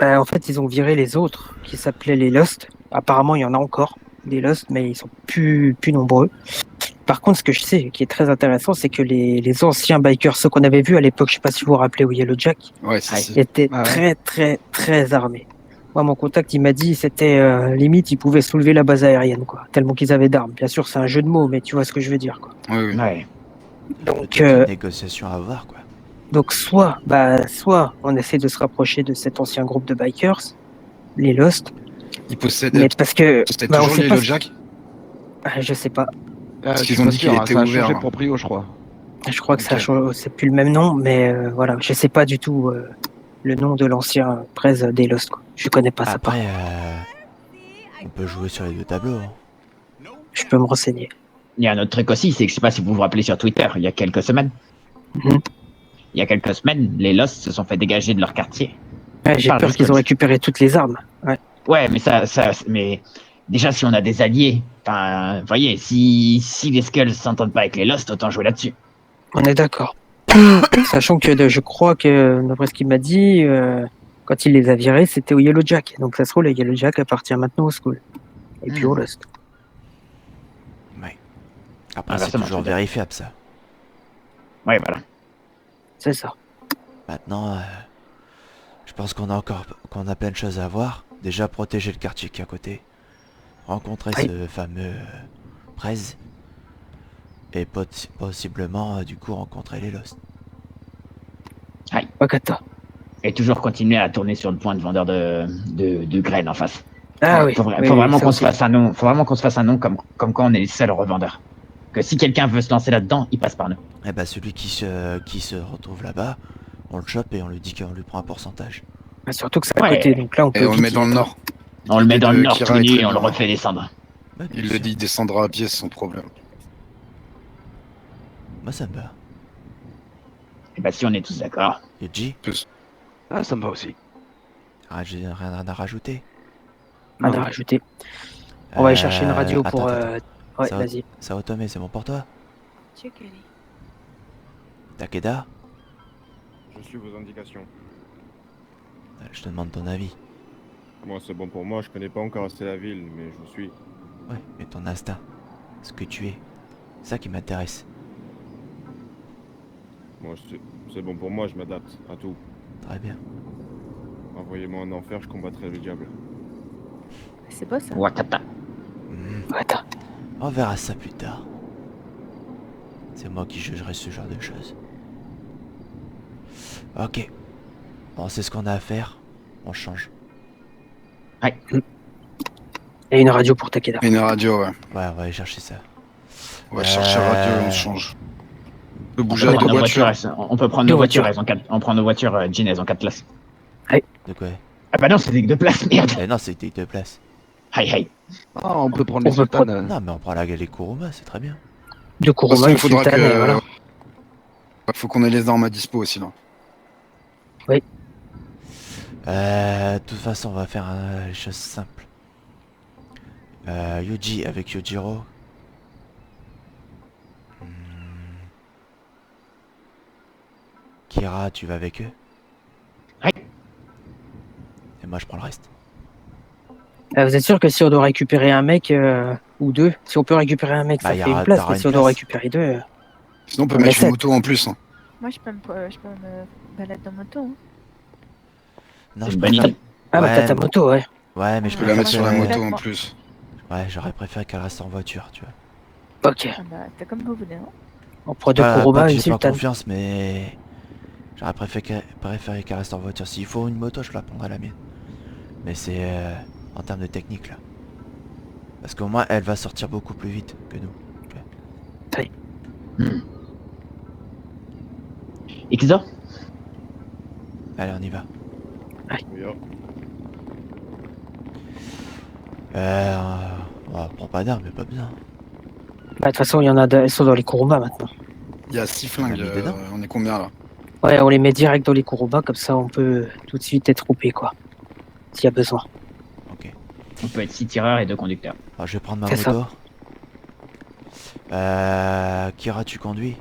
en fait, ils ont viré les autres qui s'appelaient les Lost. Apparemment, il y en a encore des Lost, mais ils sont plus nombreux. Par contre, ce que je sais, qui est très intéressant, c'est que les anciens bikers, ceux qu'on avait vus à l'époque, je sais pas si vous vous rappelez, au Yellow Jack, Ouais, Ah, si. étaient Ah ouais. très, très, très armés. Moi, mon contact, il m'a dit, c'était limite, ils pouvaient soulever la base aérienne, quoi. Tellement qu'ils avaient d'armes. Bien sûr, c'est un jeu de mots, mais tu vois ce que je veux dire, quoi. Oui, oui. Ouais. Donc, Peut-être une négociation à avoir, quoi. donc soit on essaie de se rapprocher de cet ancien groupe de bikers, les Lost, Ils possèdent, mais parce que, possèdent on toujours sait les pas. Yellow Jack. Je sais pas. Parce Je qu'ils suis ont pas dit sûr, qu'il hein, était ça a ouvert, changé là. de proprio, je crois. Je crois que ça a Ok. changé, c'est plus le même nom, mais voilà, je sais pas du tout le nom de l'ancien presse des Lost, quoi. Je connais pas ça par Après, contre. on peut jouer sur les deux tableaux. Hein. Je peux me renseigner. Il y a un autre truc aussi, c'est que je sais pas si vous vous rappelez sur Twitter, il y a quelques semaines. Mhm. Il y a quelques semaines, les Lost se sont fait dégager de leur quartier. Ouais, j'ai Enfin, peur juste qu'ils comme ont ça. récupéré toutes les armes. Ouais. Ouais, mais déjà si on a des alliés, enfin, vous voyez, si les Skulls s'entendent pas avec les Lost, autant jouer là-dessus. On est d'accord. Sachant que je crois que, d'après ce qu'il m'a dit, quand il les a virés, c'était au Yellow Jack. Donc ça se trouve, le Yellow Jack appartient maintenant au School. Et puis au Lost. Ouais. Après, c'est Inversement, toujours je veux dire. vérifiable, ça. Ouais, voilà. C'est ça. Maintenant, je pense qu'on a plein de choses à voir. Déjà, protéger le quartier qui est à côté. Rencontrer Oui. ce fameux Prez. Et possiblement, du coup, rencontrer les Lost. Wakata. Et toujours continuer à tourner sur le point de vendeur de graines en face. Ah oui. Faut oui, vraiment ça qu'on se aussi. fasse un nom. Faut vraiment qu'on se fasse un nom comme quand on est les seuls revendeurs. Que si quelqu'un veut se lancer là-dedans, il passe par nous. Eh bah, celui qui se retrouve là-bas, on le chope et on lui dit qu'on lui prend un pourcentage. Ah, surtout que c'est à Ouais. côté. Donc là, on Et peut on le vite met y dans le être. nord. On le met dans le L'idée de nord Kira tout est nu très et on le bien. refait descendre. Ouais, bien Il le sûr. dit, il descendra à pied sans problème. Moi, ça me va. Et bah si on est tous d'accord. Yuji, Ah, ça me va aussi. j'ai rien à rajouter. Rien Non. à rajouter. On va aller chercher une radio Attends, pour. attends. Ouais, Ça, vas-y. Ça Otome, c'est bon pour toi? Chickadee. Takeda, Je suis vos indications. je te demande ton avis. Moi, c'est bon pour moi. Je connais pas encore assez la ville, mais je suis. Ouais, mais ton instinct, ce que tu es, c'est ça qui m'intéresse. Moi, c'est bon pour moi. Je m'adapte à tout. Très bien. Envoyez-moi en enfer, je combattrai le diable. C'est beau ça. Wakata. Wakata. On verra ça plus tard. C'est moi qui jugerai ce genre de choses. Ok. Bon, c'est ce qu'on a à faire. On change. Et une radio pour Takeda. Et une radio, ouais. Ouais, on va aller chercher ça. On va chercher radio et on change. On peut On bouger peut avec prendre nos nos voitures. voitures. On peut prendre Deux nos voitures. voitures. On prend nos voitures Jean, elles ont 4 places. De quoi? Ah bah non, c'est des 2 places, merde. Eh non, c'était 2 places. Hi. Ah, on peut prendre les On peut sultanes. Non, mais on prend les Kuruma, c'est très bien. De De toute Kuruma, façon, et il faudra Sultan, et voilà. Faut qu'on ait les armes à dispo aussi, là. De toute façon, on va faire les choses simples. Yuji avec Yujiro. Hmm. Kira, tu vas avec eux? Ouais. Et moi, je prends le reste. Vous êtes sûr que si on doit récupérer un mec ou deux, si on peut récupérer un mec, Bah, ça y fait aura- une place, t'auras mais une si on doit place. récupérer deux. Sinon, on peut On met mettre une sept. moto en plus. Hein. Moi, je peux me balader en moto. Hein. Non, C'est je une bonne préfère- idée. Ah, bah Ouais, t'as ta moto, ouais. Ouais, mais je Tu peux la préfère mettre sur la que- moto en D'accord. plus. Ouais, j'aurais préféré qu'elle reste en voiture, tu vois. Ok. Ah bah, t'as comme vous voulez. Hein. On prend deux Pas Kuruma que et une j'ai pas Sultan. confiance, mais j'aurais préféré qu'elle reste en voiture. S'il faut une moto, je la prendrai la mienne. Mais c'est en termes de technique là. Parce qu'au moins elle va sortir beaucoup plus vite que nous. Ikizo. Allez, on y va. Oui, oh. On prend pas d'armes, mais pas besoin. Bah, de toute façon, il y en a elles sont dans les Kuruma maintenant. Il y a 6 On a flingues. mis dedans. On est combien, là? Ouais, on les met direct dans les Kuruma, comme ça on peut tout de suite être groupé, quoi. S'il y a besoin. Ok. On peut être 6 tireurs et 2 conducteurs. Alors, je vais prendre ma C'est ça. moto. Kira, tu conduis.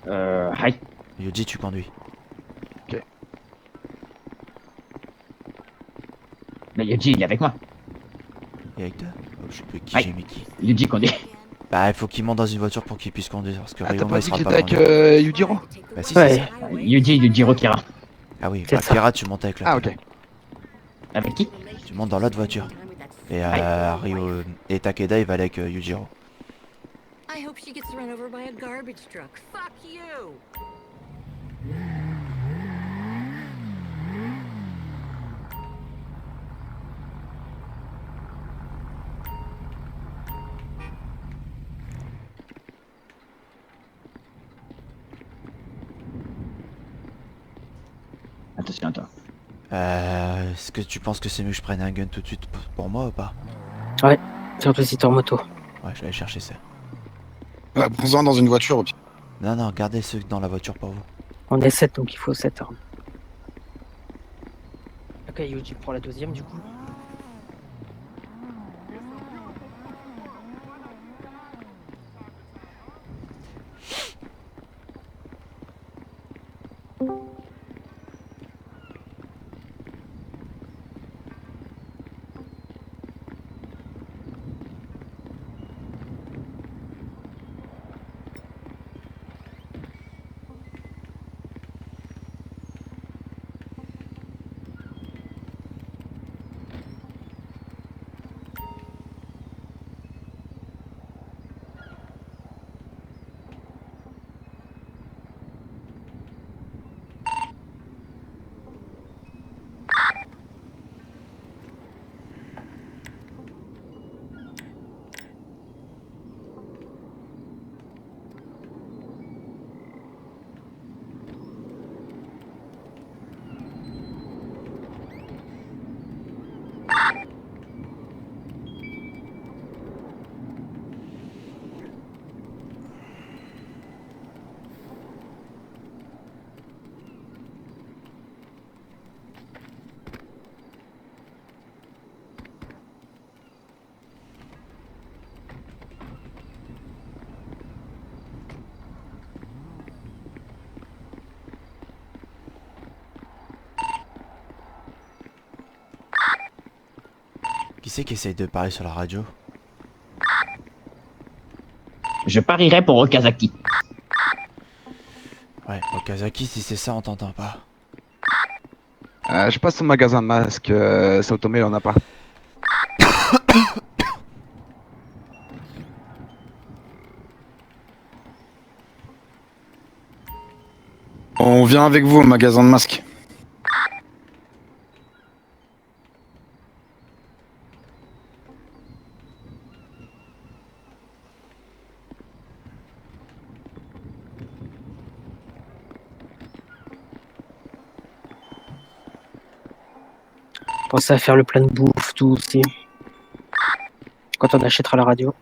Hi. Yuji, tu conduis. Mais Yuji, il est avec moi. Et avec toi? Oh, je sais plus qui Ouais. j'ai mis qui. Yuji conduit. Bah, il faut qu'il monte dans une voiture pour qu'il puisse conduire. Parce que Ah, t'as Ryoma, pas il dit sera que pas t'étais conduire. avec Yujiro? Bah, si, Ouais. c'est ça. Yujiro Kira. Ah oui, C'est ça. Akira, tu montes avec la Ah, pilote. ok. Avec qui? Tu montes dans l'autre voiture. Et Ryo et Takeda, il va aller avec Yujiro. I hope she gets run over by a garbage truck. Fuck you! Attention à toi. Est-ce que tu penses que c'est mieux que je prenne un gun tout de suite pour moi ou pas? Surtout si t'es en moto. Ouais, je vais aller chercher ça. Ouais, prends-en dans une voiture au pire. Non, non, gardez ceux dans la voiture pour vous. On est 7, donc il faut 7 armes. Ok, Yuji prend la deuxième du coup. Qui c'est qui essaye de parler sur la radio? Je parierais pour Okazaki. Ouais, Okazaki, si c'est ça, on t'entend pas. Je passe au magasin de masques, Saotome, il en a pas. On vient avec vous au magasin de masques. Pensez à faire le plein de bouffe, tout aussi. Quand on achètera la radio.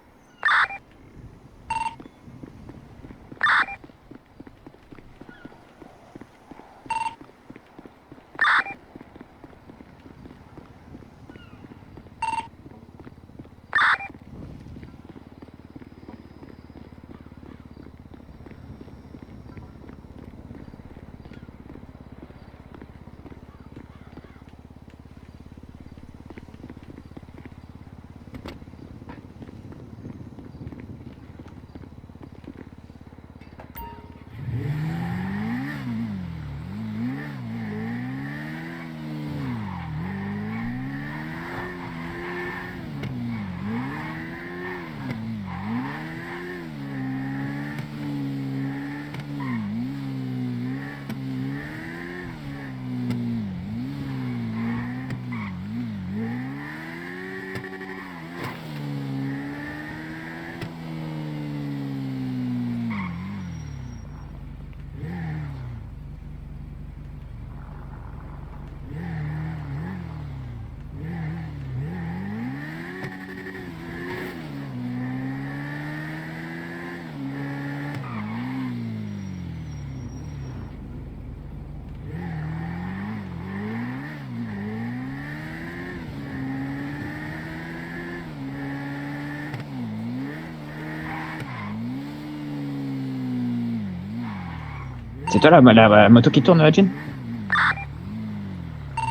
C'est toi la moto qui tourne, Jin?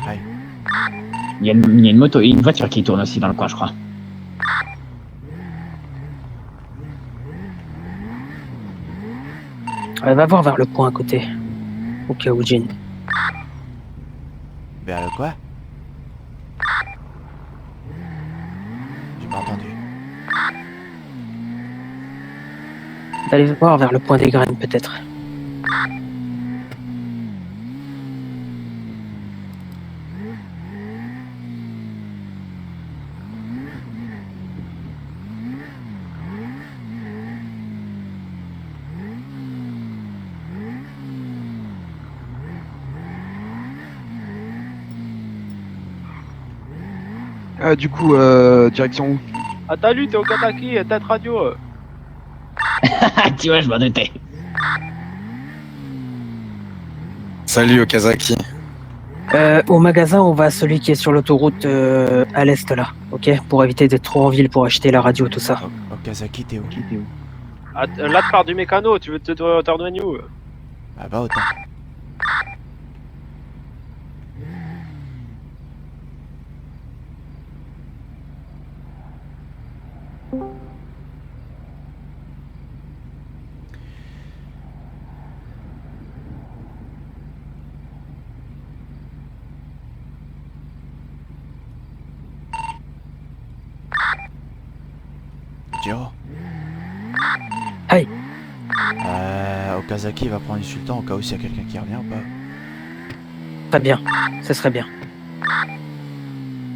Ouais. Il y a une moto, une voiture qui tourne aussi dans le coin, je crois. Va voir vers le point à côté. Au cas où, Jean. Vers le quoi? J'ai pas entendu. D'aller voir vers le point des graines, peut-être. Du coup, direction où? Ah, salut, t'es au Kataki, tête radio. Tu vois, je m'en doutais. Salut Okazaki. Au magasin, on va à celui qui est sur l'autoroute à l'est, là. Ok? Pour éviter d'être trop en ville pour acheter la radio, tout ça. Okazaki, t'es où? Ah, là, tu pars du mécano, tu veux te rejoindre où? Ah bah autant. Jiro. Hey. Okazaki va prendre une sultan au cas où s'il y a quelqu'un qui revient ou pas. Très bien, ce serait bien.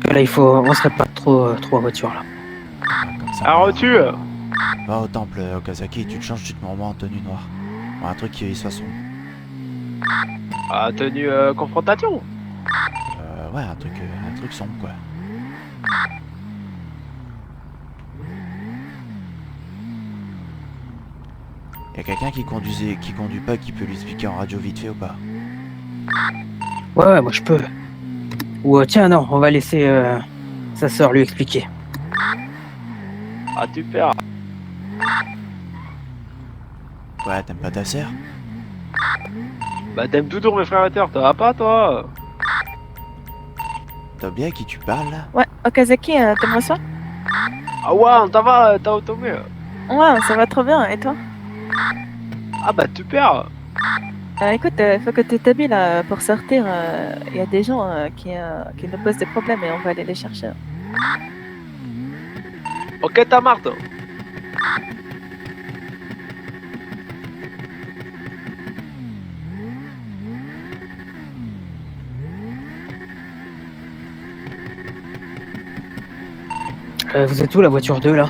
Là, on serait pas trop à voiture, là. Comme ça. Ah, reçu. Va au temple, Okazaki, tu te changes, tu te mets en tenue noire. Bon, un truc qui soit sombre. Ah, tenue confrontation. Ouais, un truc sombre quoi. Y'a quelqu'un qui conduit pas, qui peut lui expliquer en radio vite fait ou pas? Ouais, moi je peux. Ou tiens, non, on va laisser sa sœur lui expliquer. Ah, super. Ouais, t'aimes pas ta sœur? Bah, t'aimes toujours mes frères et sœurs, ça va pas, toi? T'as bien à qui tu parles là? Ouais, Okazaki, t'aimerais ça? Ah ouais, ça va, t'as automé. Ouais, ça va trop bien, et toi? Ah bah, super. Écoute, faut que tu t'habilles là pour sortir. Il y a des gens qui nous posent des problèmes et on va aller les chercher. Ok, t'as Marthe. Vous êtes où, la voiture 2, là?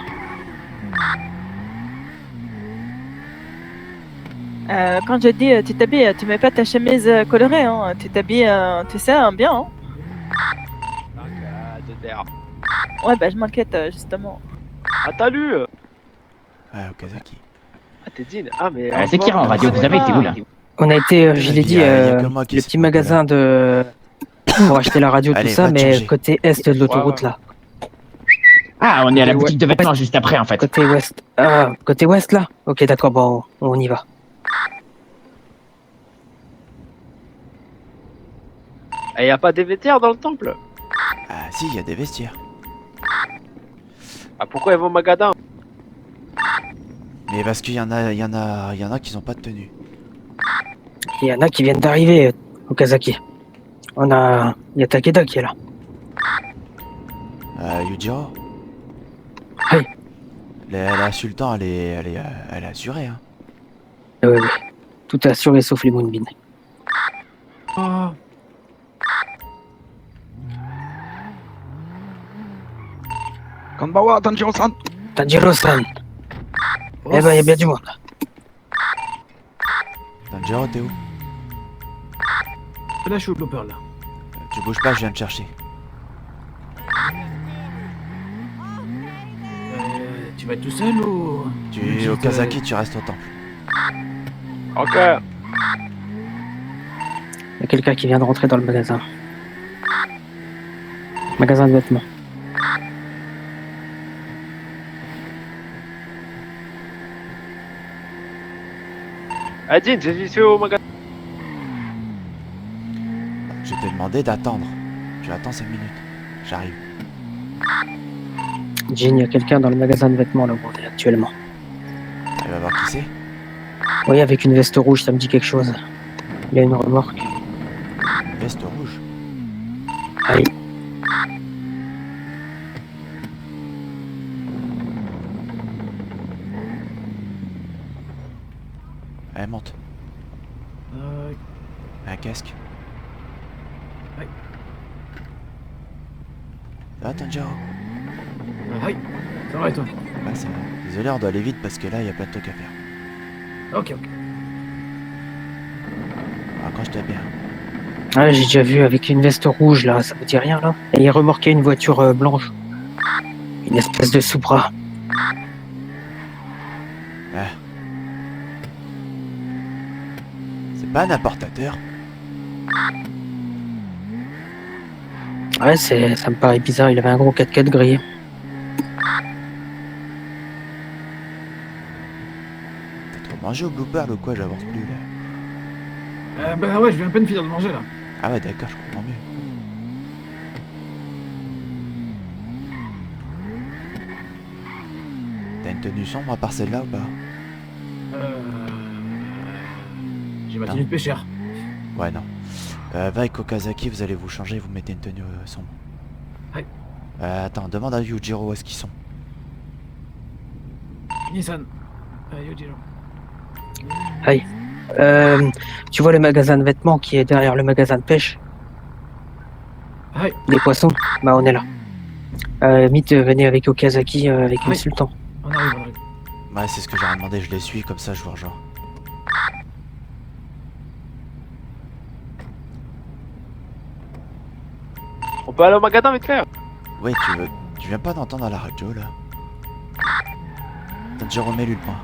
Quand je dis tu t'habilles, tu mets pas ta chemise colorée, hein. Tu t'habilles, tu sais, bien. Hein. Ouais, bah je m'inquiète justement. Ah, t'as lu? Ouais, Okazaki. Ah, t'es Jean. Ah, mais. C'est qui en radio? Vous avez été où là? On a été, je l'ai dit, y a que moi qui le sais petit pas magasin de... pour acheter la radio, Allez, tout ça, va te mais changer. côté est de l'autoroute, Ouais. là. Ah, on est à la Ouais. boutique de vêtements juste après en fait. Côté ouest. Côté ouest, là? Ok, d'accord, bon, on y va. Et y a pas des vestiaires dans le temple? Ah si, il y a des vestiaires. Ah, pourquoi ils vont au magasin? Mais parce qu'il y en a qui ont pas de tenue. Il y en a qui viennent d'arriver, Okazaki. Il y a Takeda qui est là. Yujiro? Oui. La sultan, elle est assurée, hein. Oui. Tout est assuré sauf les Moonbeam. Kanbawa, Tanjiro-san. Tanjiro-san. Eh ben, il y a bien du monde. Tanjiro, t'es où? Là, je suis au blooper, là. Tu bouges pas, je viens te chercher. Tu vas être tout seul ou... Tu Okazaki, tu restes au temple. Ok. Il y a quelqu'un qui vient de rentrer dans le magasin. Magasin de vêtements. Ah, Jean, j'ai vite fait au magasin. Je t'ai demandé d'attendre. Tu attends 5 minutes. J'arrive. Jean, il y a quelqu'un dans le magasin de vêtements là où on est actuellement. Elle va voir qui c'est. Oui, avec une veste rouge, ça me dit quelque chose. Il a une remorque. Veste rouge. Allez. Allez, monte. Ouais. Un casque. Ouais. Ça va, Tanjiro? Ouais. Ça va et toi? Ouais, ça va. Désolé, on doit aller vite parce que là, il y a plein de trucs à faire. Ok. Accroche-toi bien. Ah, j'ai déjà vu avec une veste rouge, là, ça vous dit rien, là? Et il remorquait une voiture blanche. Une espèce de Supra. Ah. C'est pas un importateur. Ouais, ça me paraît bizarre, il avait un gros 4x4 grillé. T'as trop mangé au blooper ou quoi? J'avance plus là. Bah ouais, je viens à peine finir de manger là. Ah ouais, d'accord, je comprends mieux. T'as une tenue sombre à part celle-là ou pas? J'ai ma Non. tenue de pêcheur. Ouais, non. Va avec Okazaki, vous allez vous changer et vous mettez une tenue sombre. Ouais. Attends, demande à Yujiro où est-ce qu'ils sont. Nissan. Yojiro. Aïe. Tu vois le magasin de vêtements qui est derrière le magasin de pêche? Ouais. Des poissons? Bah, on est là. Mythe, venez avec Okazaki, avec le Oui. sultan. On arrive. Ouais, c'est ce que j'aurais demandé, je les suis, comme ça je vous rejoins. On peut aller au magasin vite fait. Ouais, tu viens pas d'entendre à la radio là? Tanjiro, mets-lui le point.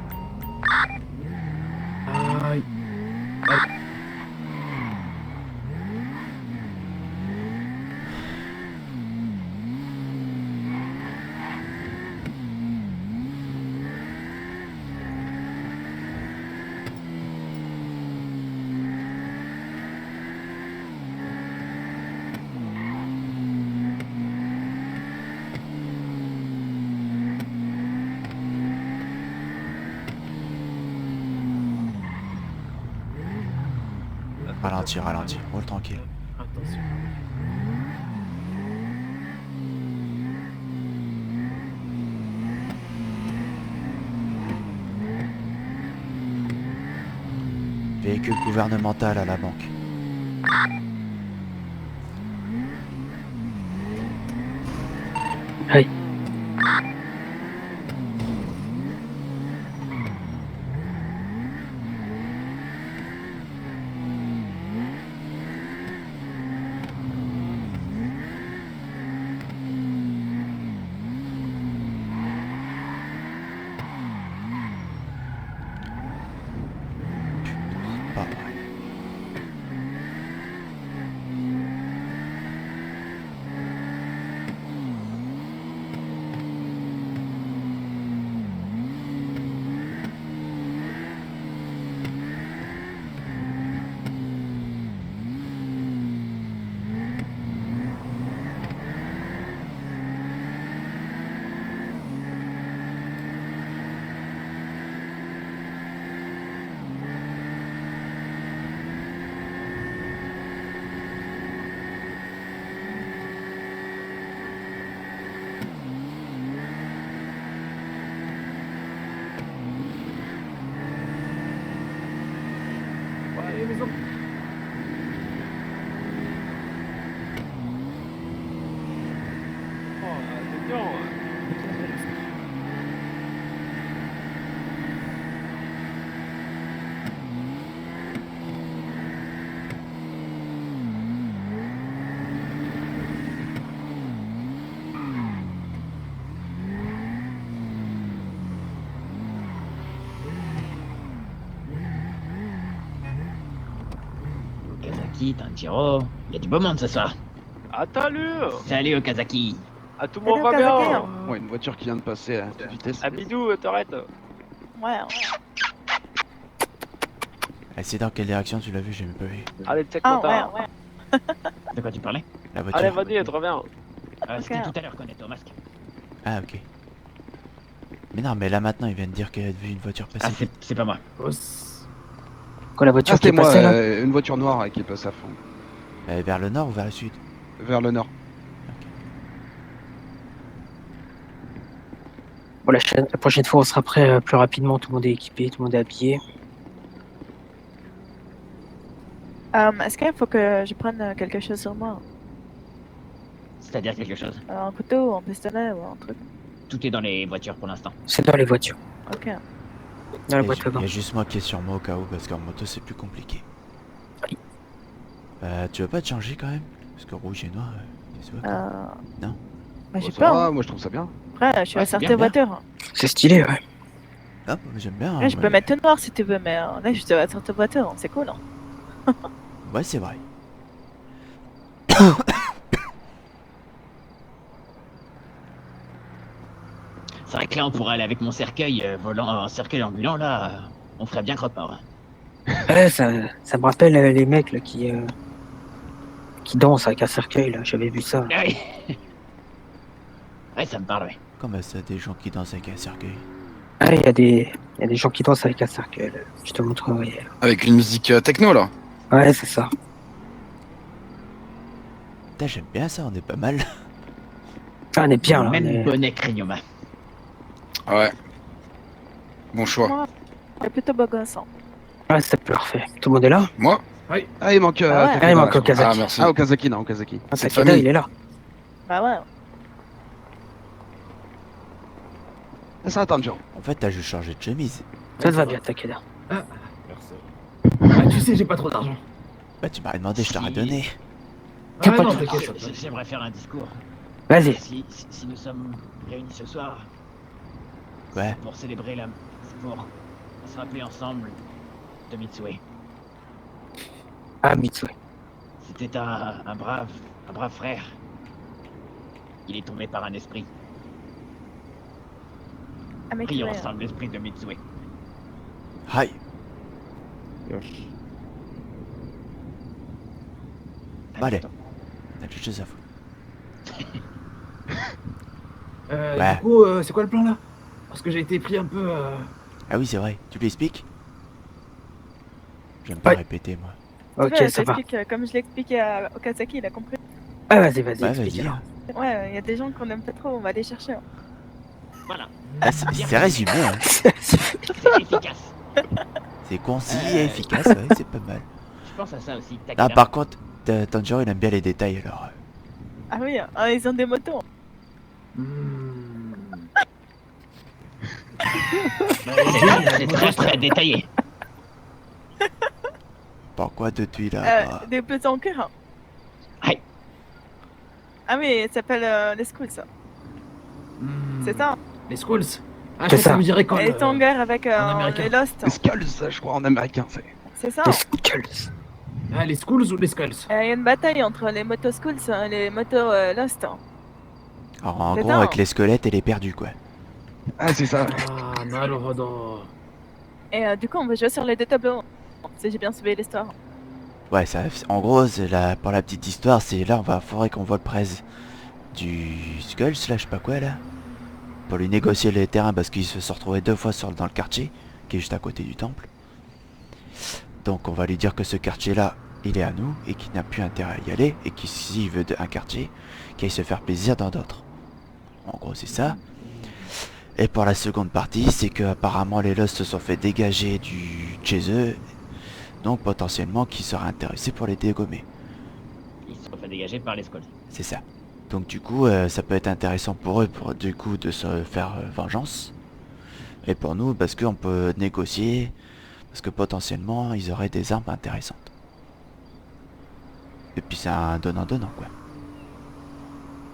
Aïe. Ralentis, roule tranquille. Attention. Véhicule gouvernemental à la banque. Aïe. Pas vrai. Allez, maison. Okazaki, Tanjiro, il y a du beau monde ce soir. Attends-le. Salut Okazaki. Ah, tout le monde va bien. Ouais, une voiture qui vient de passer à toute vitesse. Ah, bidou, t'arrêtes. Ouais. C'est dans quelle direction tu l'as vu? J'ai même pas vu. Allez, check Ah tard. ouais. De quoi tu parlais? La voiture. Allez, vas-y, trop bien. C'était tout à l'heure qu'on était au masque. Ah ok. Mais non, mais là maintenant il vient de dire qu'il a vu une voiture passer. Ah, c'est pas moi. Quand la voiture Ah, qui est c'était moi, passée là. une voiture noire qui est passée à fond. Vers le nord ou vers le sud? Vers le nord. Bon, la prochaine fois, on sera prêt plus rapidement. Tout le monde est équipé, tout le monde est habillé. Est-ce qu'il faut que je prenne quelque chose sur moi? C'est-à-dire quelque chose. Un couteau, un pistolet ou un truc? Tout est dans les voitures pour l'instant. C'est dans les voitures. Ok. Dans la Il boîte à y gants. a juste moi qui est sur moi au cas où, parce qu'en moto c'est plus compliqué. Oui. Tu veux pas te changer quand même? Parce que rouge et noir, qu'est-ce que tu veux, quoi? Non. Bah, j'ai Ça peur. va, Hein. moi je trouve ça bien. Après, je suis Ouais, à c'est certaines bien, bien. voitures. C'est stylé, ouais. Ah, j'aime bien. Ouais, je peux mettre tout noir si tu veux, mais là, je suis à certaines voitures. C'est cool. Hein. Ouais, c'est vrai. C'est vrai que là, on pourrait aller avec mon cercueil volant, un cercueil ambulant, là. On ferait bien crotte-mort. Hein. Ouais, ça me rappelle les mecs là, qui dansent avec un cercueil, là. J'avais vu ça. Ah oui. Ouais, ça me parle, ouais. Comme ça, des gens qui dansent avec un cercueil. Ouais, il y a des gens qui dansent avec un cercueil. Là. Je te montrerai. Avec une musique techno là. Ouais, c'est ça. Putain, j'aime bien ça, on est pas mal. Ah, on est bien, là. Même on est- bonnet Crinioma. Ouais. Bon choix. Ouais. C'est plutôt beau gosse. Hein. Ouais, c'est parfait. Tout le monde est là? Moi? Ah, il manque. Ah ouais. Takeda, Ah, il manque là. Okazaki. Ah, merci. Ah, Okazaki, non, Okazaki. Ah, c'est Takeda, famille. il est là. Bah ouais. Ça attend, Jean. En fait, t'as juste changé de chemise. Ça te va bien, Takeda. Merci. Ah, tu sais, j'ai pas trop d'argent. Bah, tu m'as demandé, je t'aurais Si. donné. Tiens, Ah pas non, de- t'inquiète, ça va. J'aimerais faire un discours. Vas-y. Si nous sommes réunis ce soir, Ouais. pour célébrer pour se rappeler ensemble de Mitsue. Ah, Mitsue. C'était un brave frère. Il est tombé par un esprit. Ah, mais Prions tu es, ensemble l'esprit de Mitsue. Hi. Yosh. Bah, allez. T'as quelque chose à foutre. Ouais. Du coup, c'est quoi le plan là? Parce que j'ai été pris un peu. Ah oui, c'est vrai. Tu l'expliques? J'aime pas Ouais. répéter, moi. Ok, je ça va. t'explique, comme je l'ai expliqué à Okazaki, il a compris. Ah, vas-y, Ouais, explique vas-y. alors. Ouais, il y a des gens qu'on aime pas trop, on va les chercher. Hein. Voilà, Ah, c'est résumé, hein. c'est efficace. C'est concis et efficace, ouais, c'est pas mal. Je pense à ça aussi. Ah, Takeda. par contre, Tanjiro, il aime bien les détails, alors. Ah oui, hein, ils ont des motos. C'est très très détaillé. Pourquoi de tuiles là-bas? Des petits en cuir. Hein. Ouais. Ah oui, ça s'appelle les schools, ça. C'est ça. Les schools. Ah, je C'est pense que ça. ça me dirait quand Et en guerre avec américain. les Lost. Les Skulls, je crois, en américain, c'est. C'est ça. Les skulls. Ah, les schools ou les skulls? Il y a une bataille entre les motos schools et les motos Lost. Alors, en c'est gros, ça. avec les squelettes et les perdus, quoi. Ah, c'est ça. Ah, naruhodo. Et du coup, on va jouer sur les deux tableaux. Si j'ai bien suivi l'histoire. Ouais, ça, en gros, c'est pour la petite histoire, c'est là, faudrait qu'on voit le presse du Skulls, là, je sais pas quoi, là. Pour lui négocier les terrains, parce qu'il se sont retrouvés 2 fois dans le quartier, qui est juste à côté du temple. Donc, on va lui dire que ce quartier-là, il est à nous, et qu'il n'a plus intérêt à y aller, et qu'il, s'il veut un quartier, qu'il aille se faire plaisir dans d'autres. En gros, c'est ça. Et pour la seconde partie, c'est que apparemment les Lost se sont fait dégager de chez eux, donc potentiellement qui seraient intéressés pour les dégommer. Ils se sont fait dégager par les squads. C'est ça. Donc du coup, ça peut être intéressant pour eux, pour du coup de se faire vengeance. Et pour nous, parce qu'on peut négocier, parce que potentiellement ils auraient des armes intéressantes. Et puis c'est un donnant-donnant, quoi.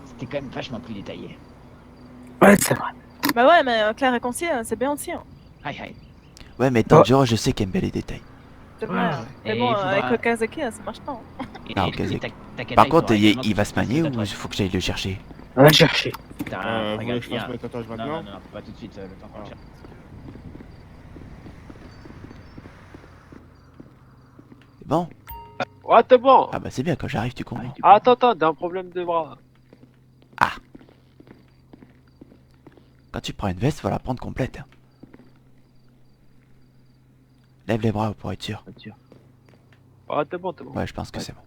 C'était quand même vachement plus détaillé. Ouais, c'est vrai. Bah ouais, mais clair et concis, c'est bien aussi. Hein. Aïe aïe. Ouais, mais Tanjiro, je sais qu'il aime bien les détails. C'est Ouais, vrai. ouais. Mais Et bon, il faudra- avec Okazaki, ça marche pas. Hein. Ah, Okazaki. Par contre, il va se manier ou il faut que j'aille le chercher? On va le chercher. Vous voulez que je fasse mes tatouages Non, maintenant? non, non, pas tout de suite, le temps qu'on le cherche. C'est bon? Ouais, t'es bon. Ah bah c'est bien, quand j'arrive, tu comprends. Attends, t'as un problème de bras. Quand tu prends une veste, faut la prendre complète. Hein. Lève les bras pour être sûr. Ah, t'es bon, t'es bon. Ouais, je pense que c'est bon.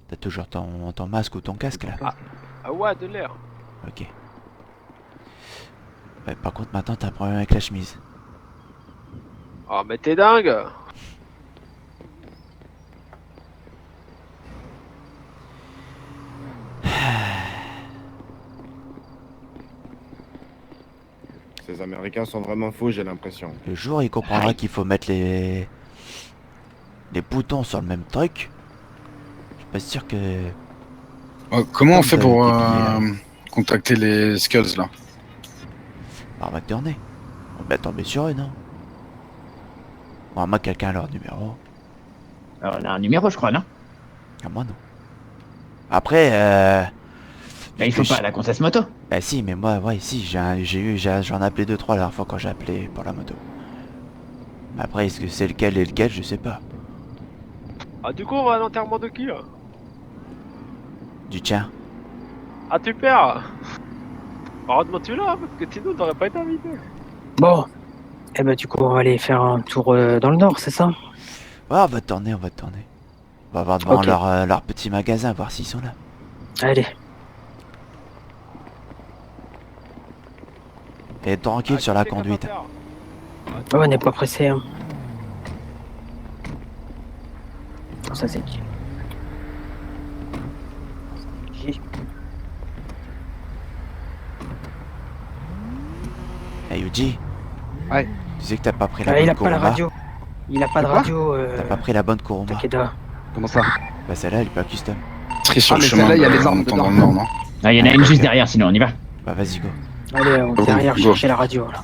T'as toujours ton masque ou ton casque là? Ah ouais, de l'air. Ok. Ouais, par contre, maintenant t'as un problème avec la chemise. Oh, mais t'es dingue. Ces Américains sont vraiment fous, j'ai l'impression. Le jour il comprendra qu'il faut mettre les boutons sur le même truc. Je suis pas sûr que... Comment on fait Comme pour t'es pillé, là. contacter les Skulls là? Par McDurney. On va tomber sur eux, non? Bon, à moins que quelqu'un a leur numéro. Alors, on a un numéro, je crois, non? À moi, non. Après, Bah, il faut que pas je- la comtesse moto. Bah si, mais moi, ouais, si, j'en ai appelé 2-3 la dernière fois quand j'ai appelé pour la moto. Mais après, est-ce que c'est lequel et lequel, je sais pas. Ah, du coup, on va à l'enterrement de qui là? Du tien. Ah, tu perds. Heureusement tu l'as, parce que sinon t'aurais pas été invité. Bon. Eh ben, du coup, on va aller faire un tour dans le nord, c'est ça? Ouais, on va tourner, on va tourner. On va voir devant Ok. leur petit magasin, voir s'ils sont là. Allez. Et tranquille sur la Qu'est-ce qu'on va conduite. faire? Ouais, on n'est pas pressé. Hein. Ça, c'est qui? Hey Yuji. Ouais. Tu sais que t'as pas pris la Il bonne a pas la Kuruma? radio. Il a pas de Quoi radio. T'as pas pris la bonne Kuruma? Takeda. Comment ça? Bah celle-là, elle est pas custom. Tri sur Ah, le mais chemin, celle-là, il y a de- les armes en étant dans dedans. le nord, non? Ah, il y en a une juste derrière, sinon on y va. Bah vas-y, go. Allez, on Go, derrière go. chercher la radio. Là.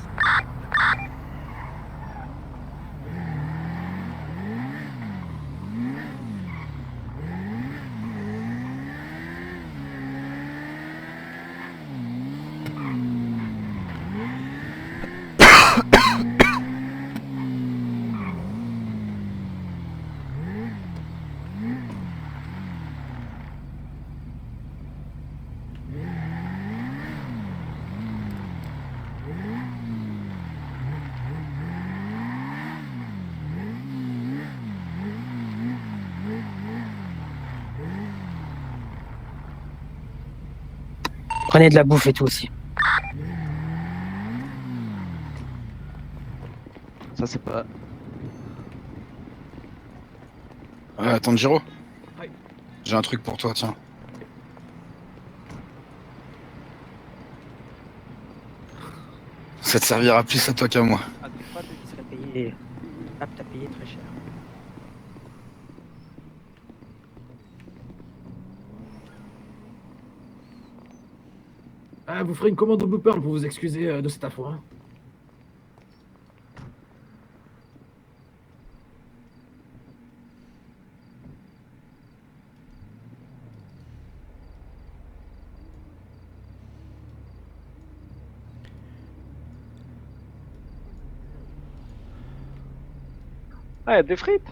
Prenez de la bouffe et tout aussi. Ça, c'est pas. Tanjiro, Ouais. j'ai un truc pour toi, tiens. Ça te servira plus à toi qu'à moi. Il serait payé. Apte à payer très cher. Ah, vous ferez une commande au Blue Pearl pour vous excuser de cet affront. Hein. Ah, y'a des frites.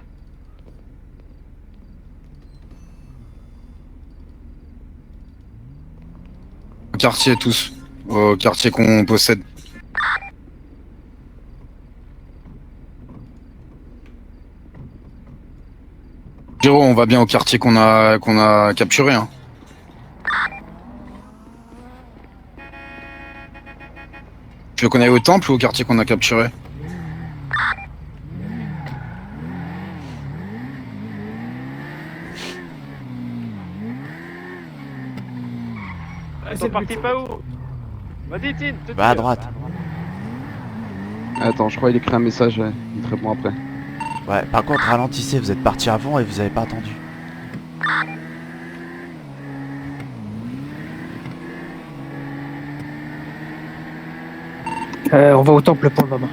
Au quartier, tous. Au quartier qu'on possède. Jiro, on va bien au quartier qu'on a capturé, hein. Tu veux qu'on aille au temple ou au quartier qu'on a capturé? Ah, Ils c'est sont le partis but. pas où? Vas-y, Tine, te Va à tire. droite. Attends, je crois qu'il écrit un message, il te répond après. Ouais, par contre, ralentissez, vous êtes parti avant et vous avez pas attendu. On va au temple pour le moment.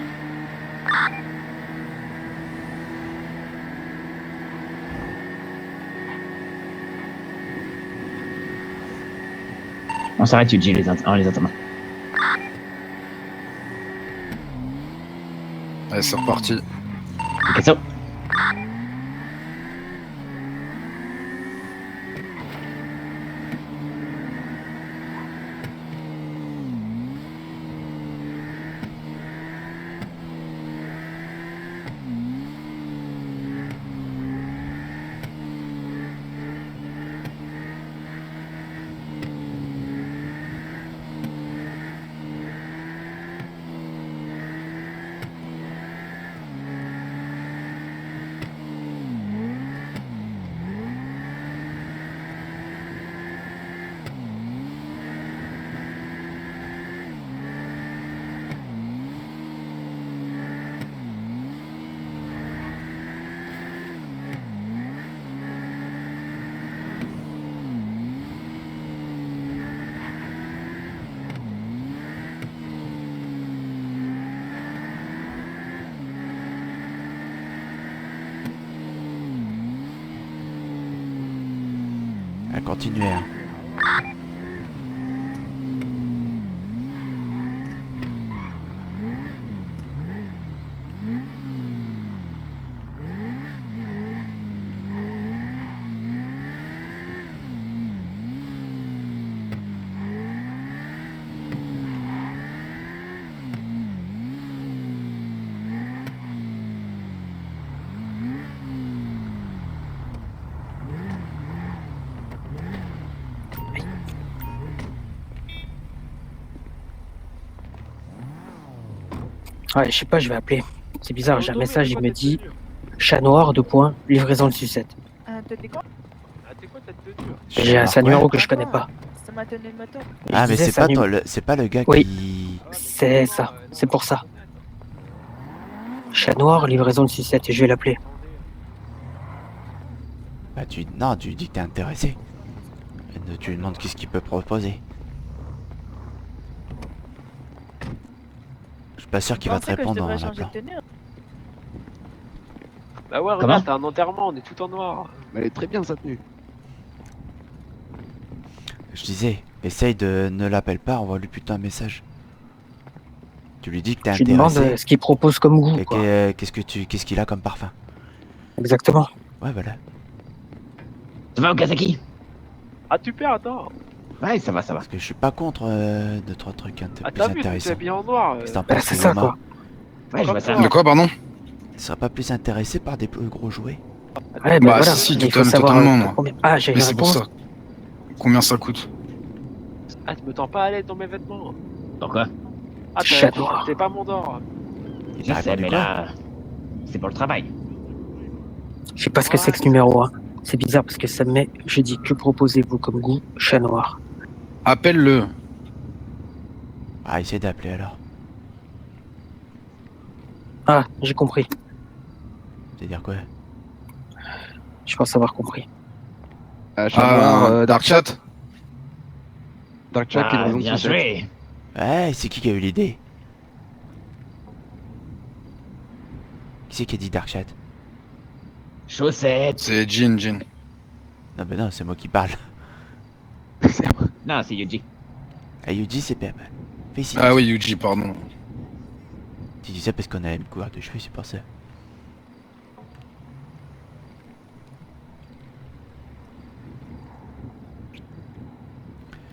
On s'arrête, Yuji, en les attendant. Allez, c'est reparti. Ok, so. À continuer. Hein. Ouais, je sais pas, je vais appeler. C'est bizarre, j'ai un message, il me dit chat noir, 2 points, livraison de sucette. T'as dit quoi? Ah, t'es quoi, t'as 2 durs? J'ai un numéro que je connais pas. Ça m'a donné le moteur. Ah, mais disais, c'est c'est un pas, num- c'est pas le gars Oui. qui... C'est ça, c'est pour ça. Chat noir, livraison de sucette, et je vais l'appeler. Bah, non, tu lui dis que t'es intéressé. Et tu lui demandes qu'est-ce qu'il peut proposer. Je suis pas sûr qu'il va te répondre en appelant. Bah ouais, regarde, t'as un enterrement, on est tout en noir. Elle est très bien sa tenue. Je disais, essaye de ne l'appelle pas, envoie-lui plutôt un message. Tu lui dis que t'es Je lui demande intéressé. ce qu'il propose comme goût, Et quoi. qu'est-ce qu'il a comme parfum. Exactement. Ouais, voilà. Ça va, Okazaki? Ah, tu perds, attends. Ouais, ça va, ça va. Parce que je suis pas contre 2-3 trucs un peu Ah, plus t'as vu, tu t'es intéressants. habillé en noir. Qu'est-ce que t'en Bah, penses, c'est ça, Yoma? quoi. Ouais, je vois ça. De quoi, pardon? Tu serais pas plus intéressé par des plus gros jouets? Ouais, Bah, voilà. si, Mais il faut totalement, savoir, moi. combien... Ah, j'ai Mais une c'est pour réponse. ça. Combien ça coûte? Ah, tu me tends pas à l'aide dans mes vêtements. Dans quoi? Ah, Chat noir. t'es pas mon d'or. Je sais, mais là. C'est pour le travail. Je sais pas ce que c'est que ce numéro, hein. C'est bizarre parce que ça me met, je dis que proposez-vous comme goût, chat noir. Appelle-le. Ah, essaye d'appeler alors. Ah, j'ai compris. C'est-à-dire quoi? Je pense avoir compris. Dark Chat. Dark Chat, Ah, livraison de bien sucette. joué. Ouais, c'est qui a eu l'idée? Qui c'est qui a dit Dark Chat? Chaussette. C'est Jin. Non, mais non, c'est moi qui parle. Non, c'est Yuji. Ah, Yuji, c'est pas mal. Félicitations. Ah oui, Yuji, pardon. Tu dis ça parce qu'on a une couleur de cheveux, c'est pour ça.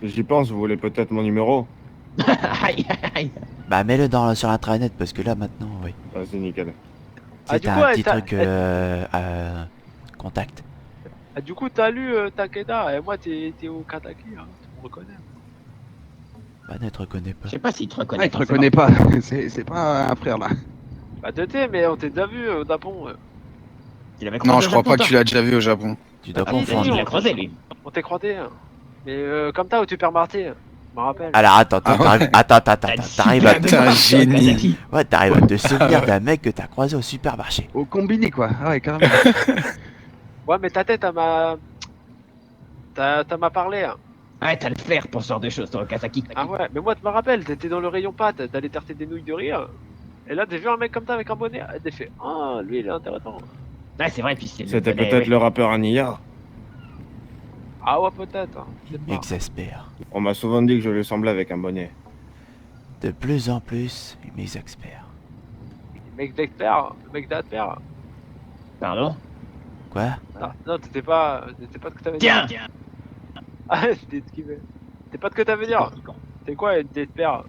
J'y pense, vous voulez peut-être mon numéro? Aïe, aïe. Bah, mets-le sur intranet parce que là, maintenant, oui. Ah, c'est nickel. Ah, C'est du un coup, petit t'as- truc contact. Ah, du coup, t'as lu Takeda, et moi, t'es au Kataki, hein. Tu me reconnais. Bah, ne te reconnais pas. Je sais pas s'il te Ah, reconnaît. il te reconnaît pas. C'est pas un frère là. Bah, t'étais, mais on t'a déjà vu au Japon. Il avait Non, je crois pas que tu l'as déjà vu au Japon. Tu dois Ah, confondre. il l'a croisé, lui. On t'est croisé, hein. Mais comme t'as au supermarché, je me rappelle. Alors, attends, Ah ouais. t'arrives, t'arrives à T'es un génie. Ouais, t'arrives à te souvenir d'un mec que t'as croisé au supermarché. Au combiné quoi. Ah ouais, carrément. Ouais, mais ta tête, elle m'a... T'as m'a parlé, hein. Ouais, t'as le flair pour ce genre de choses, toi, Okazaki. Ah ouais, mais moi, tu me rappelles, t'étais dans le rayon pâtes, t'allais tarter des nouilles de rire. Et là, t'as vu un mec comme ça avec un bonnet, t'as fait « Ah, lui, il est intéressant. Ouais, c'est vrai, puis c'est. C'était bonnet, peut-être ouais. le rappeur Ania. » Ah ouais, peut-être. Hein. Je sais Il pas. m'exaspère. On m'a souvent dit que je lui semblais avec un bonnet. De plus en plus, il m'exaspère. Mec d'expert, mec d'adpert. Pardon? Quoi? Non, t'étais pas ce que t'avais dit. Tiens! Ah, c'était esquivé. T'es pas ce que t'avais dire. C'est quoi être d'expert?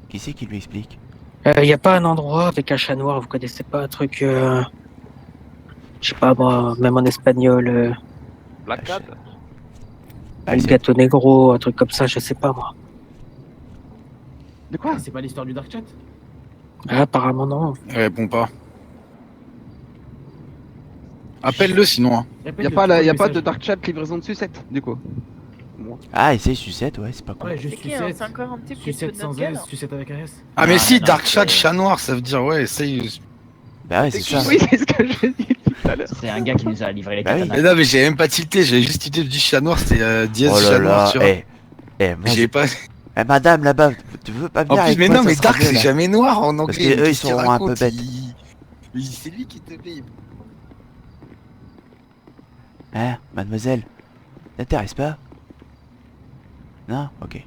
Qui c'est qui lui explique? Y a pas un endroit avec un chat noir, vous connaissez pas un truc, je sais pas moi, même en espagnol, Black Cat? Ah, El c'est- Gato Negro, un truc comme ça, je sais pas moi. De quoi? C'est pas l'histoire du Dark Chat? Ah, apparemment non. Il répond pas. Appelle-le sinon. Hein. Y a pas de Dark Chat livraison de sucette, du coup. Ah, essaye sucette, ouais, c'est pas con. Ouais, C'est juste qui, hein? sucette. C'est encore un type qui se fout Sucette de notre sans gueule. S, sucette avec un S. Ah mais Ah, si, non, Dark Chat, c'est- chat noir, ça veut dire ouais, essaye. Bah ouais, c'est ça. Oui, c'est ce que je dis tout à l'heure. C'est un gars qui nous a livré les Bah oui. katanas. Mais non mais j'ai même pas tilté, j'avais juste tilté du chat noir, c'était dièse Oh là chat noir, là, tu vois. moi, J'ai pas... Eh, madame là-bas, tu veux pas En venir plus avec mais moi, non ça mais sera Dark mieux, c'est là. jamais noir en anglais. Parce que eux, ils qu'est-ce qu'il sont un peu raconte, bêtes. C'est lui qui te paye. Hein, mademoiselle? T'intéresse pas? Non? Ok.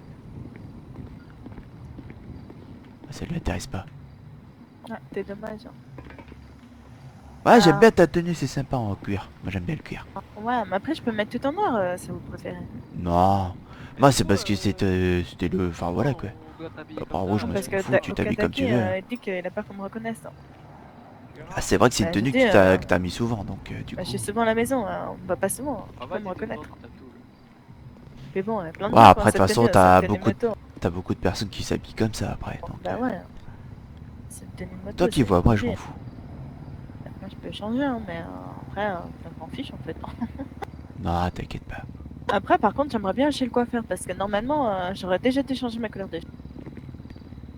Ça lui intéresse pas. Ah, t'es dommage. Hein. Ouais, j'aime Ah. bien ta tenue, c'est sympa en cuir. Moi j'aime bien le cuir. Ouais, mais après je peux mettre tout en noir si vous préférez. Non. Moi c'est parce que c'était le... Enfin voilà quoi. Après, en rouge, moi Parce je que m'en fous, tu t'habilles comme tu Okadaki, veux. il dit qu'il a peur qu'on me reconnaisse. Hein. Ah, c'est vrai que c'est une Bah, tenue je dis, que t'as mis souvent, donc du Bah, coup... je suis souvent à la maison, hein. On va pas souvent, Ah, tu peux me reconnaître. Mais bon, il y a plein de Ouais, gens après de qui ont toute cette façon tenue, t'as beaucoup de personnes qui s'habillent comme ça après. Donc, Bah ouais. C'est une tenue de moto. toi qui c'est vois, moi je obligé. m'en fous. Moi je peux changer, hein, mais après, je m'en fiche en fait. Non, t'inquiète pas. Après, par contre, j'aimerais bien chez le coiffeur parce que normalement, j'aurais déjà dû changer ma couleur de cheveux.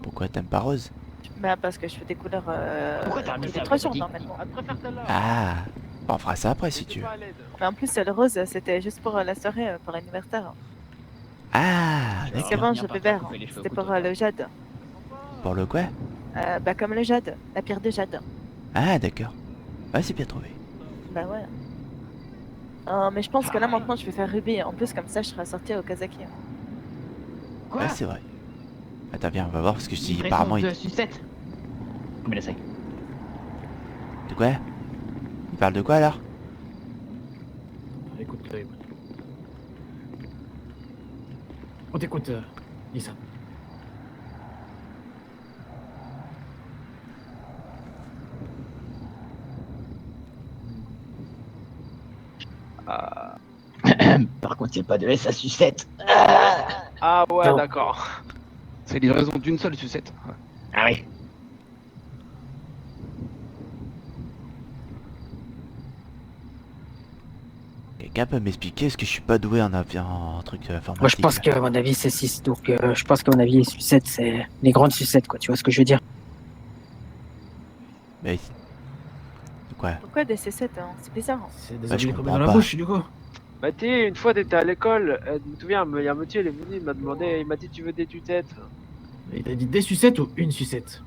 Pourquoi t'aimes pas rose? Bah, parce que je fais des couleurs. Pourquoi t'as remis tous ça les à 3 jours Okadaki normalement. Elle préfère celle-là. Ah, bon, on fera ça après si tu veux. Mais en plus, le rose, c'était juste pour la soirée, pour l'anniversaire. Ah, Parce d'accord. qu'avant, finir j'avais par faire vert. couper les cheveux au C'était pour couteau, le jade. Pour le quoi? Bah, comme le jade, la pierre de jade. Ah, d'accord. Ouais, c'est bien trouvé. Bah ouais. Mais je pense que là maintenant je vais faire rubis. En plus, comme ça, je serai assortie au Kazaki. Quoi? Ouais, c'est vrai. Attends, viens, on va voir parce que si Livraison apparemment de il... sucette. Combien c'est? De quoi? Il parle de quoi alors? Écoute, on t'écoute, Nissan. Par contre, il n'y a pas de S à sucette. Ah ouais, Non. d'accord. C'est livraison d'une seule sucette. Ah oui. Quelqu'un peut m'expliquer? Est-ce que je suis pas doué en truc informatique? Moi, je pense qu'à mon avis, c'est 6. Donc, je pense qu'à mon avis, les sucettes, c'est les grandes sucettes, quoi. Tu vois ce que je veux dire? Mais... Quoi? Pourquoi des C7 hein? C'est bizarre. Hein. C'est des Bah, je habits comme comprends dans la pas. bouche, du coup. Bah t'es, une fois t'étais à l'école, je me souviens, il y a un monsieur, il est venu, il m'a demandé, il m'a dit tu veux des tutettes? Il t'a dit des sucettes ou une sucette?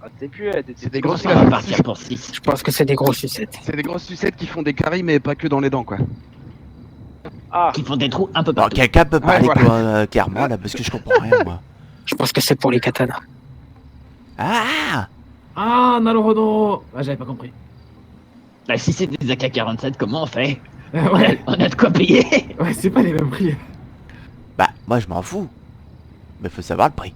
Ah t'es plus, C'est des On grosses va partir pour 6. Je pense que c'est des grosses sucettes. C'est des grosses sucettes qui font des caries, mais pas que dans les dents, quoi. Ah, Qui font des trous un peu Alors partout. quelqu'un peut parler voilà. clairement là parce que je comprends rien moi. Je pense que c'est pour les katanas. Ah! Ah, Naruhodo. Ah, j'avais pas compris. Bah, si c'est des AK-47, comment on fait? Ouais, On a de quoi payer. ouais, c'est pas les mêmes prix. Bah moi je m'en fous. Mais faut savoir le prix.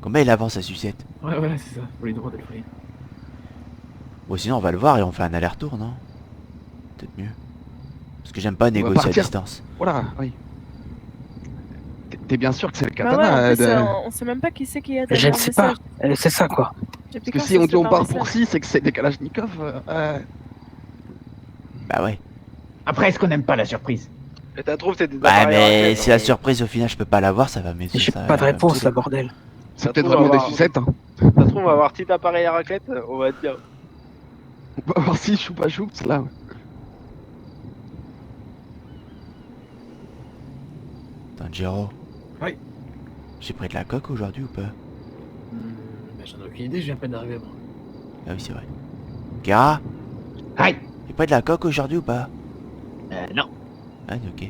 Combien il avance sa sucette? Ouais, voilà, c'est ça. Faut lui demander le prix. Bon sinon on va le voir et on fait un aller-retour non? Peut-être mieux. Parce que j'aime pas négocier à partir. distance. Voilà, oui. T'es bien sûr que c'est le Bah ouais, katana en plus, de- on sait même pas qui c'est qui a Je derrière ne le sais pas. message. C'est ça, quoi. Depuis Parce que quand si ça on se dit fait on par part message pour 6, c'est que c'est des Kalachnikov. Bah ouais. Après, est-ce qu'on n'aime pas la surprise? et t'as trouvé t'es des Ouais appareils mais raquettes, si la donc, surprise au final je peux pas l'avoir ça va mais J'ai ça pas de va me réponse, saouler. là, bordel. C'est Ça peut-être trouve, on vraiment va des voir. sucettes. Hein. Ça se trouve, on va avoir petit appareil à raclette, on va être bien. On va voir si choupa choups là. Tanjiro. Oui. J'ai pris de la coque aujourd'hui ou pas? Bah, j'en ai aucune idée, je viens à peine d'arriver, moi. Ah oui c'est vrai. Kira? Aïe. J'ai pris de la coque aujourd'hui ou pas? Non. Ah ok. Ah,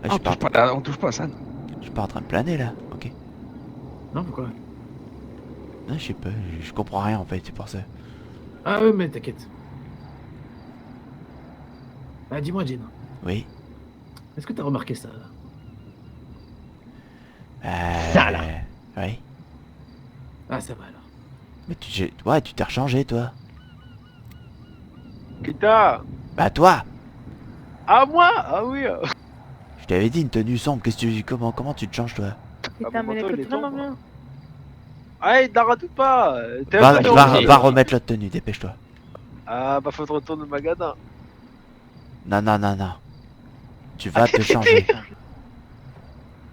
je On suis touche pas, pas, là, on touche pas à ça. non. je suis pas en train de planer là. Ok. Non, pourquoi? Non je sais pas, je comprends rien en fait, c'est pour ça. Ah, ouais, mais t'inquiète. Bah, dis-moi, Jean, Oui. est-ce que t'as remarqué ça, là? Ça, là. Oui. Ah, ça va, alors. Mais ouais, tu t'es rechangé toi. Kita! Bah toi! Ah moi? Ah oui! Je t'avais dit une tenue sombre, qu'est-ce que tu... comment tu te changes toi? Putain, mon mais manteau, il écoute est vraiment sombre. bien. Ah, il n'arrête pas! T'es Va, un peu va, obligé. va remettre l'autre tenue, dépêche-toi. Ah bah faut te retourner au magasin. Non, non, non, non. Tu vas te changer.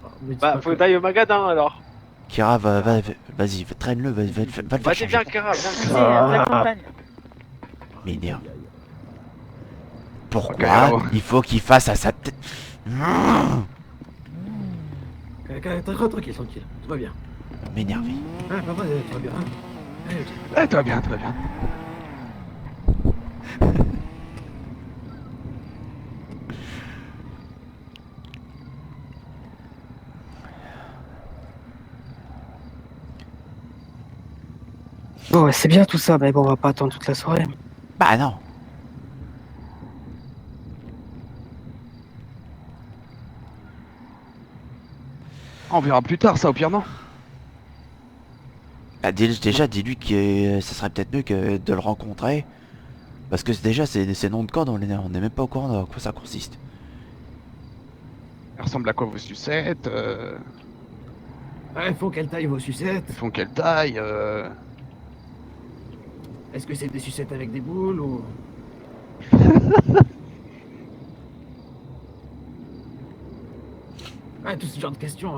Oh, me dis Bah pas faut que- que t'ailles au magasin alors. Kira, vas-y, traîne-le, va le faire Vas-y changer. viens Kara, viens. Si, de la campagne. M'énerve. Pourquoi Ok, alors. il faut qu'il fasse à sa tête? Tranquille, tranquille. Tout va bien. M'énerver. Ah, papa, tout va bien. Hein. Allez, ok. Tout va bien, tout va bien. Bon, ouais, c'est bien tout ça, mais bon, on va pas attendre toute la soirée. Bah non. On verra plus tard, ça, au pire, non? Bah, déjà, dis-lui que ça serait peut-être mieux que de le rencontrer. Parce que déjà, c'est nom de code, on n'est même pas au courant de quoi ça consiste. Elle ressemble à quoi vos sucettes Ouais, faut quelle taille vos sucettes? Elles font quelle taille Est-ce que c'est des sucettes avec des boules ou... Ouais, tout ce genre de questions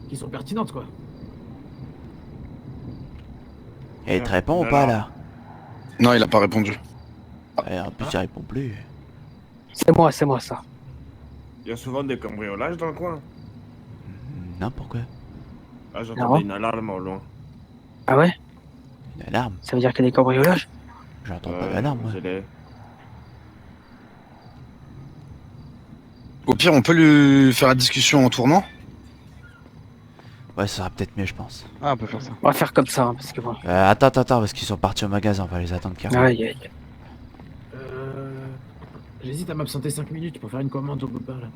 qui sont pertinentes, quoi. Et il te répond ou pas là? Non, il a pas répondu. Et en plus, il répond plus. C'est moi ça. Il y a souvent des cambriolages dans le coin. Non, pourquoi? Ah, j'entendais Non. une alarme au loin. Ah ouais? Une alarme? Ça veut dire qu'il y a des cambriolages? J'entends pas d'alarme, moi. je l'ai. Au pire, on peut lui faire la discussion en tournant. Ouais, ça sera peut-être mieux, je pense. Ah, on peut faire ça. On va faire comme ça, hein, parce que bon... Attends, parce qu'ils sont partis au magasin, on va les attendre carrément. Aïe, aïe. J'hésite à m'absenter 5 minutes pour faire une commande au Blooper, là.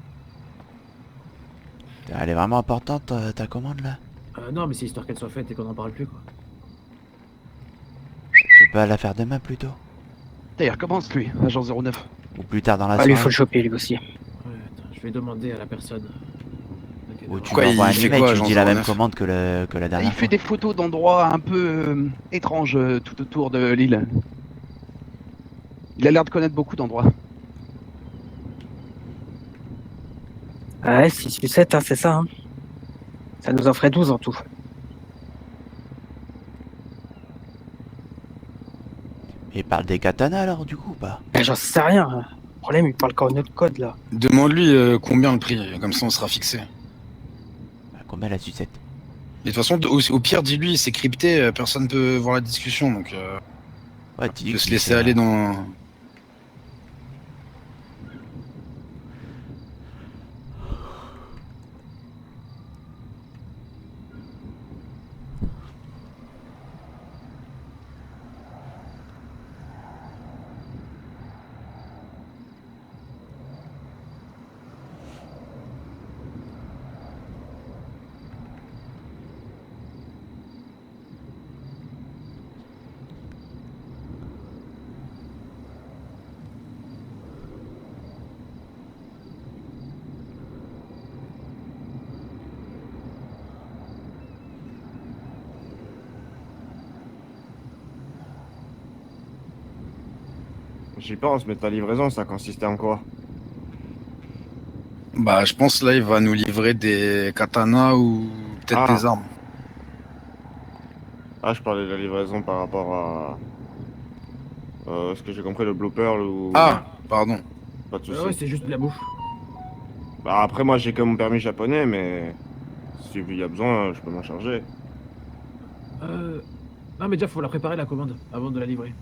Elle est vraiment importante, ta commande, là? Non, mais c'est histoire qu'elle soit faite et qu'on n'en parle plus, quoi. Tu peux la faire demain, plutôt? D'ailleurs, commence lui, agent 09. Ou plus tard dans la Ah, soirée? lui, faut le choper, lui aussi. Ouais, attends, je vais demander à la personne. Ou tu Quoi, lui envoies un il fait email, quoi, tu lui Jean dis la même 09? commande que la Il dernière fait fois. des photos d'endroits un peu étranges tout autour de l'île. Il a l'air de connaître beaucoup d'endroits. Ah ouais, 6 sucettes, hein, c'est ça, hein. Ça nous en ferait 12 en tout. Il parle des katanas, alors, du coup, ou pas? Eh, j'en sais rien. Hein. Le problème, il parle qu'en notre code, là. Demande-lui combien le prix, comme ça on sera fixé. Bah, combien la sucette? Et de toute façon, au pire, dis-lui, c'est crypté, personne peut voir la discussion, donc Ouais, on dis peut se laisser aller dans... J'y pense, mais ta livraison, ça consistait en quoi? Bah, je pense là, il va nous livrer des katanas ou peut-être des armes. Ah, je parlais de la livraison par rapport à... ce que j'ai compris, le Blue Pearl ou... Ah, pardon. Pas de soucis. Ouais, c'est juste de la bouffe. Bah après, moi, j'ai que mon permis japonais, mais... Si il y a besoin, je peux m'en charger. Non, mais déjà, faut la préparer, la commande, avant de la livrer.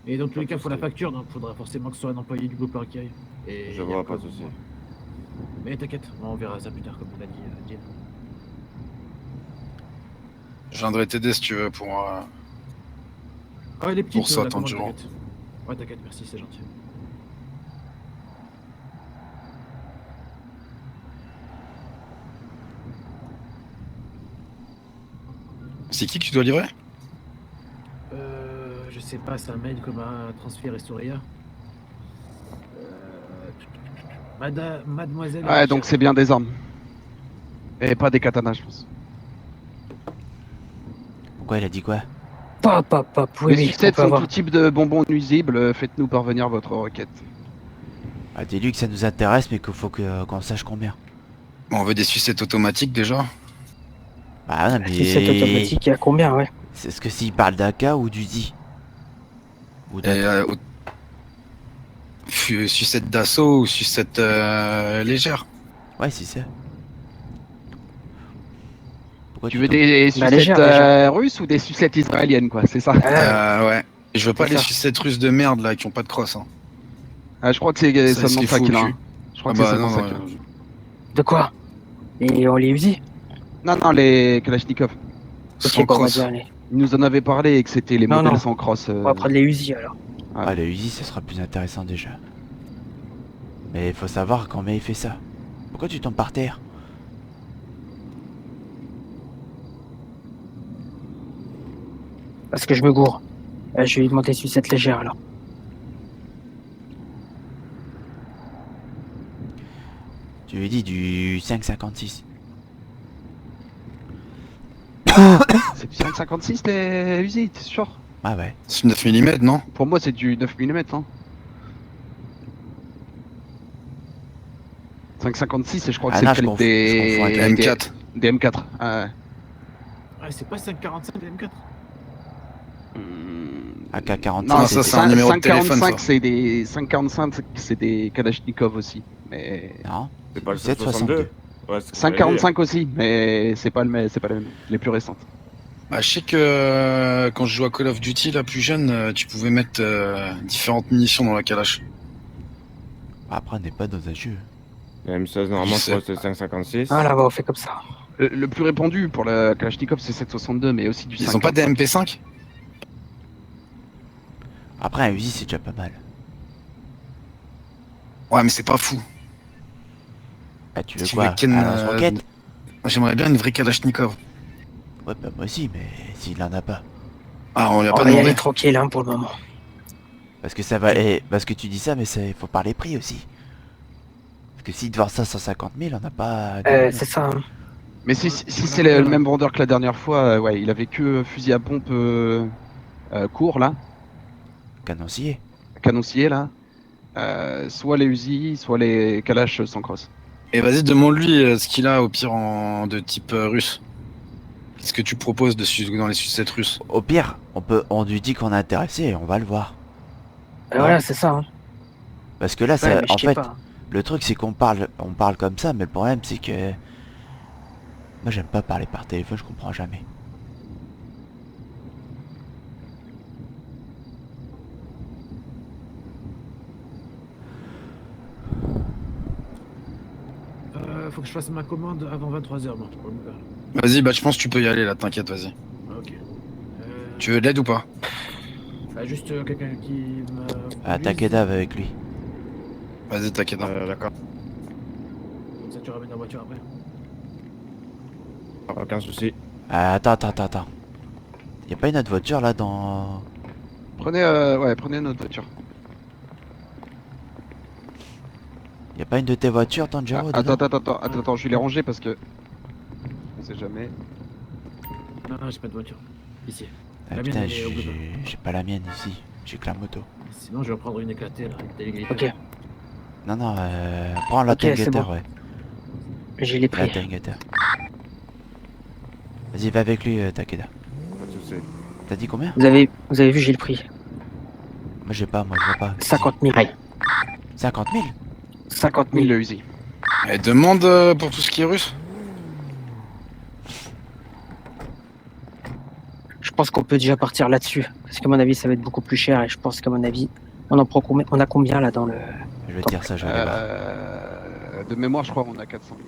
Et dans tous les cas, faut la facture, donc faudra forcément que ce soit un employé du Blooper qui aille. Et Je vois, pas de soucis. Mais t'inquiète, on verra ça plus tard, comme on a dit, Jill. Je viendrai t'aider si tu veux pour... Ah, les petites, pour ça, la commande, Tanjiro. t'inquiète. Ouais, t'inquiète, merci, c'est gentil. C'est qui que tu dois livrer? Je sais pas, c'est un mail comme un transfert Historia. Mademoiselle... Ouais, donc c'est bien des armes. Et pas des katanas, je pense. Pourquoi il a dit quoi? Pop, oui, Les oui, sucettes on peut sont avoir... tout type de bonbons nuisibles, faites-nous parvenir votre requête. Bah, dis-lui que ça nous intéresse, mais qu'il faut qu'on sache combien. Bon, on veut des sucettes automatiques déjà. Bah non, mais... Sucette automatique, il y a combien, ouais? C'est ce que s'il parle d'AK ou du Z? Ou Et, sucette d'assaut ou sucette légère. Ouais, c'est ça. Pourquoi Tu veux des Bah, sucettes légère, déjà. russes ou des sucettes israéliennes, quoi, c'est ça? Ouais. Et je veux pas C'est les ça. sucettes russes de merde là qui ont pas de crosse. Hein. Ah, je crois que c'est Ça, seulement c'est ça fou qu'il au a. cul. Je crois Ah que c'est bah seulement non, ça qu'il a. De quoi? Et on les Uzi? Non, les Kalachnikov. sans Ok, bon, on va crosse. dire, allez. Il nous en avait parlé et que c'était les Non, modèles non. sans cross. On va prendre les Uzi alors. Ouais. Ah, le Uzi, ça sera plus intéressant déjà. Mais il faut savoir combien il fait ça. Pourquoi tu tombes par terre? Parce que je me gourre. Je vais lui demander sucette légère alors. Tu lui dis du 5,56. C'est du 5,56 les Uzi, t'es sûr? Ah ouais. C'est 9 mm, non? Pour moi, c'est du 9 mm. Hein. 5,56 et je crois que Ah c'est non, le calibre je confonds avec la M4. des M4. Ah, Ouais, c'est pas 5,45 les M4. AK-47. non, ça, c'est un numéro de téléphone, 5,45 ça. c'est des 5,45 c'est des Kalachnikov aussi. Mais Non. C'est pas le 7,62. 7,62. Ouais, c'est ce que j'allais dire. 5,45 aussi, mais c'est pas c'est pas la même, les plus récentes. Bah, je sais que quand je jouais à Call of Duty, là, plus jeune, tu pouvais mettre différentes munitions dans la calache. Après, on n'est pas dans un jeu. La M16, normalement, Je je crois sais. que c'est 5,56. Ah là-bas, on fait comme ça. Le plus répandu pour la Kalachnikov c'est 7,62, mais aussi du Ils ont pas des 5,45. MP5? Après, un Uzi, c'est déjà pas mal. Ouais, mais c'est pas fou. Ah, tu veux Tu quoi? veux Ken, Un lance-roquette? J'aimerais bien une vraie Kalachnikov. Ouais, bah moi aussi, mais s'il en a pas. Ah, on lui a On pas va y aller demandé. tranquille hein, pour le moment. Parce que ça va... parce que tu dis ça, mais il faut parler prix aussi. Parce que s'il te vend ça 150 000, on n'a pas... C'est ça. Hein. Mais si c'est le même vendeur que la dernière fois, ouais, il avait que fusil à pompe court là, Canoncier. canoncier là, soit les Uzi, soit les Kalash sans cross. Et vas-y, demande-lui ce qu'il a au pire de type russe. Qu'est-ce que tu proposes dans les sucettes russes? Au pire, on lui dit qu'on est intéressé et on va le voir. Voilà, c'est ça. Hein. Parce que là, Ouais, mais je en sais fait, pas. le truc c'est on parle comme ça, mais le problème c'est que... Moi j'aime pas parler par téléphone, je comprends jamais. Faut que je fasse ma commande avant 23h, moi. pour me faire. Vas-y, bah je pense que tu peux y aller là, t'inquiète, vas-y. Ok. Tu veux de l'aide ou pas? Bah, juste quelqu'un qui me. Ah, conduise. Takeda va avec lui. Vas-y, t'inquiète. D'accord. Comme ça, tu ramènes la voiture après. Aucun souci. Ah, attends. Y a pas une autre voiture là dans... Prenez notre voiture. Y a pas une de tes voitures, Tanjiro Ah, dedans attends, je vais les ranger parce que on sait jamais. Non, j'ai pas de voiture. Ici. Ah, La mienne, putain, elle est au boulot. j'ai pas la mienne ici. J'ai que la moto. Sinon, je vais reprendre une éclatée là. Une déléguée. Ok, Non, prends la Ok, c'est Tangator, bon. ouais. j'ai les La pris. Tangator. Vas-y, va avec lui, Takeda. Pas de souci. T'as dit combien? Vous avez vu, j'ai le prix. Moi j'ai pas, moi je vois pas. 50 000. Aïe. 50 000? 50 1000 000. le Uzi. Et demande pour tout ce qui est russe. Je pense qu'on peut déjà partir là-dessus. Parce qu'à mon avis, ça va être beaucoup plus cher. Et je pense qu'à mon avis, on en prend combien? On a combien là dans le. Je vais te dire ça, je vais aller voir. De mémoire, je crois qu'on a 400 000.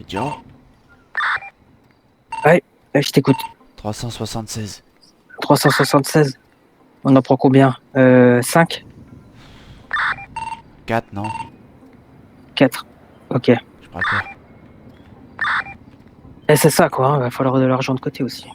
Tanjiro, Je t'écoute. 376. 376. On en prend combien 5 4, non? 4. Ok. Je préfère. Et c'est ça quoi, il va falloir de l'argent de côté aussi.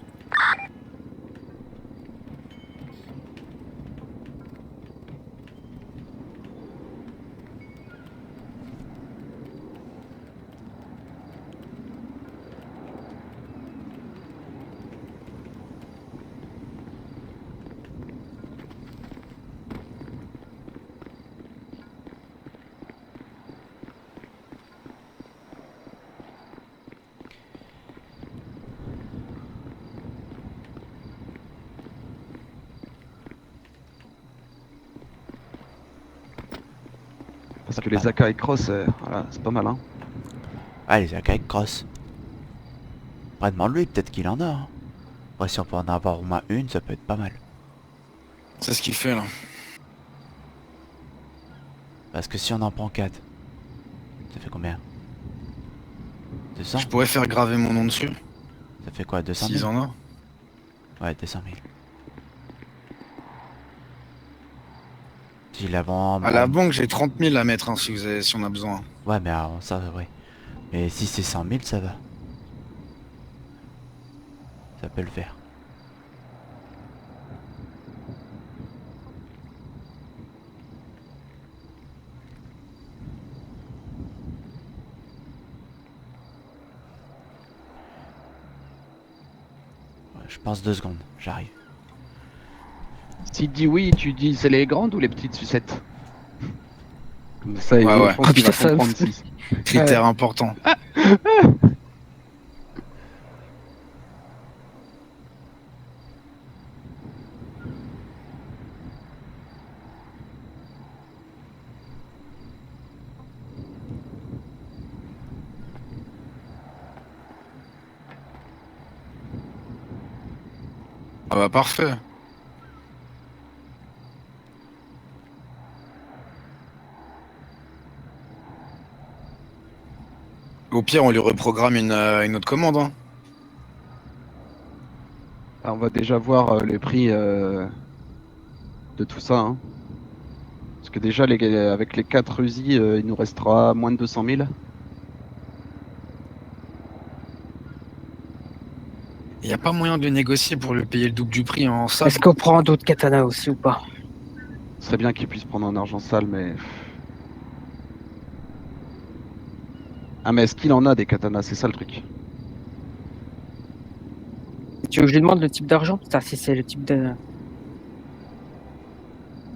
Parce que les AK et Cross, voilà, c'est pas mal, hein. Ah, les AK avec cross. Après, demande-lui, peut-être qu'il en a. Hein. Après, si on peut en avoir au moins une, ça peut être pas mal. C'est ce qu'il fait là. Parce que si on en prend 4, ça fait combien? 200? Je pourrais faire graver mon nom dessus, Ça fait quoi, 200 s'ils 000? en ont. Ouais, 200 000. Si la vend... À la banque, j'ai 30 000 à mettre hein, si on a besoin. Ouais, mais alors, ça, ouais. Mais si c'est 100 000, ça va. Ça peut le faire. Ouais, je pense 2 secondes, j'arrive. S'il dit oui, tu dis c'est les grandes ou les petites sucettes? Comme ça, Ouais, ouais. je pense qu'il va Putain, ça- comprendre si. Critère important. Ah bah parfait. Au pire, on lui reprogramme une autre commande. Hein. Ah, on va déjà voir les prix de tout ça, hein. Parce que déjà, avec les 4 Uzi, il nous restera moins de 200 000. Il n'y a pas moyen de le négocier pour lui payer le double du prix en salle. Est-ce qu'on prend d'autres katanas aussi ou pas? Ce serait bien qu'il puisse prendre en argent sale, mais... Ah, mais est-ce qu'il en a des katanas? C'est ça le truc. Tu veux que je lui demande le type d'argent? Ça, si c'est le type de...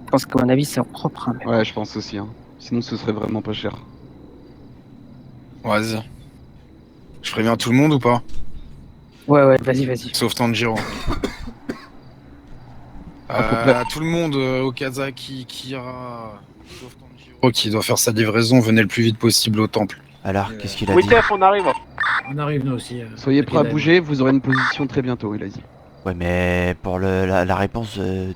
Je pense qu'à mon avis, c'est en propre. Hein, mais... Ouais, je pense aussi, hein. Sinon, ce serait vraiment pas cher. Vas-y. Je préviens tout le monde ou pas? Ouais, vas-y. Sauf Tanjiro. Tout le monde, Okazaki, Kira, sauf Tanjiro qui doit faire sa livraison, venez le plus vite possible au temple. Alors, qu'est-ce qu'il a Oui, dit? Tef, on arrive. On arrive nous aussi. Soyez prêts à t'inquiète, bouger, vous aurez une position très bientôt, il a dit. Ouais, mais pour la réponse de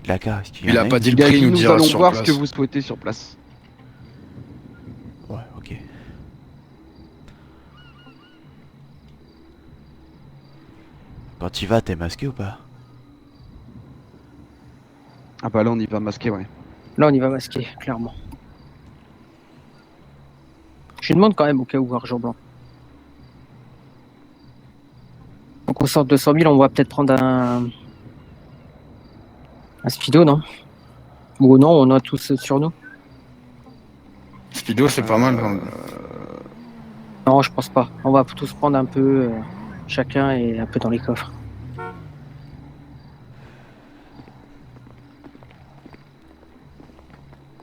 la K, est-ce qu'il y Il en a a pas une? dit le Il a prix, il dit nous nous dira allons sur voir place. ce que vous souhaitez sur place. Ouais, ok. Quand tu vas, t'es masqué ou pas? Ah bah là, on y va masquer, ouais. Là, on y va masquer, clairement. Je lui demande quand même au cas où argent blanc. Donc on sort 200 000, on va peut-être prendre un speedo, non? Ou non, on a tous sur nous? Speedo, c'est pas mal. Hein. Non, je pense pas. On va tous prendre un peu chacun et un peu dans les coffres.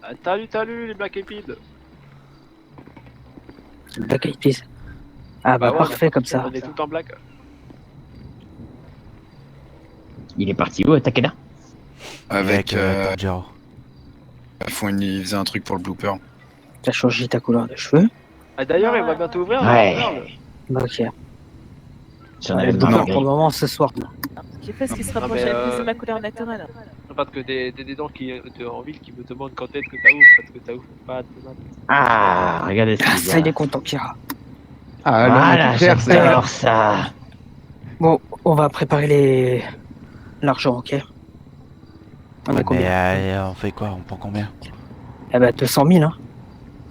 Ah, Salut, les Black Eyed. Black Eyed Peas. Ah bah ouais, parfait comme ça. On est tout en black. Il est parti où, Takeda? Avec. Tanjiro. Ils faisaient un truc pour le blooper. T'as changé ta couleur de cheveux. Ah, d'ailleurs, il va bientôt ouvrir. Ouais. Ok. J'en Ouais, avais donc, besoin. pour le moment, ce soir. J'ai fait ce qui se Ah, rapproche mais, le plus de ma couleur naturelle. Parce que des dents en ville qui me demandent quand est-ce que t'as ouvert, parce que t'as ouvert pas de demain. Ah, regardez ce Ah, qu'il ça, il y est a. content, Kira. Ah, là, on Voilà, est tout clair, j'adore ça. Bon, on va préparer l'argent, ok? On a Ouais, mais combien? on fait quoi? On prend combien? Eh ben 200 000, hein.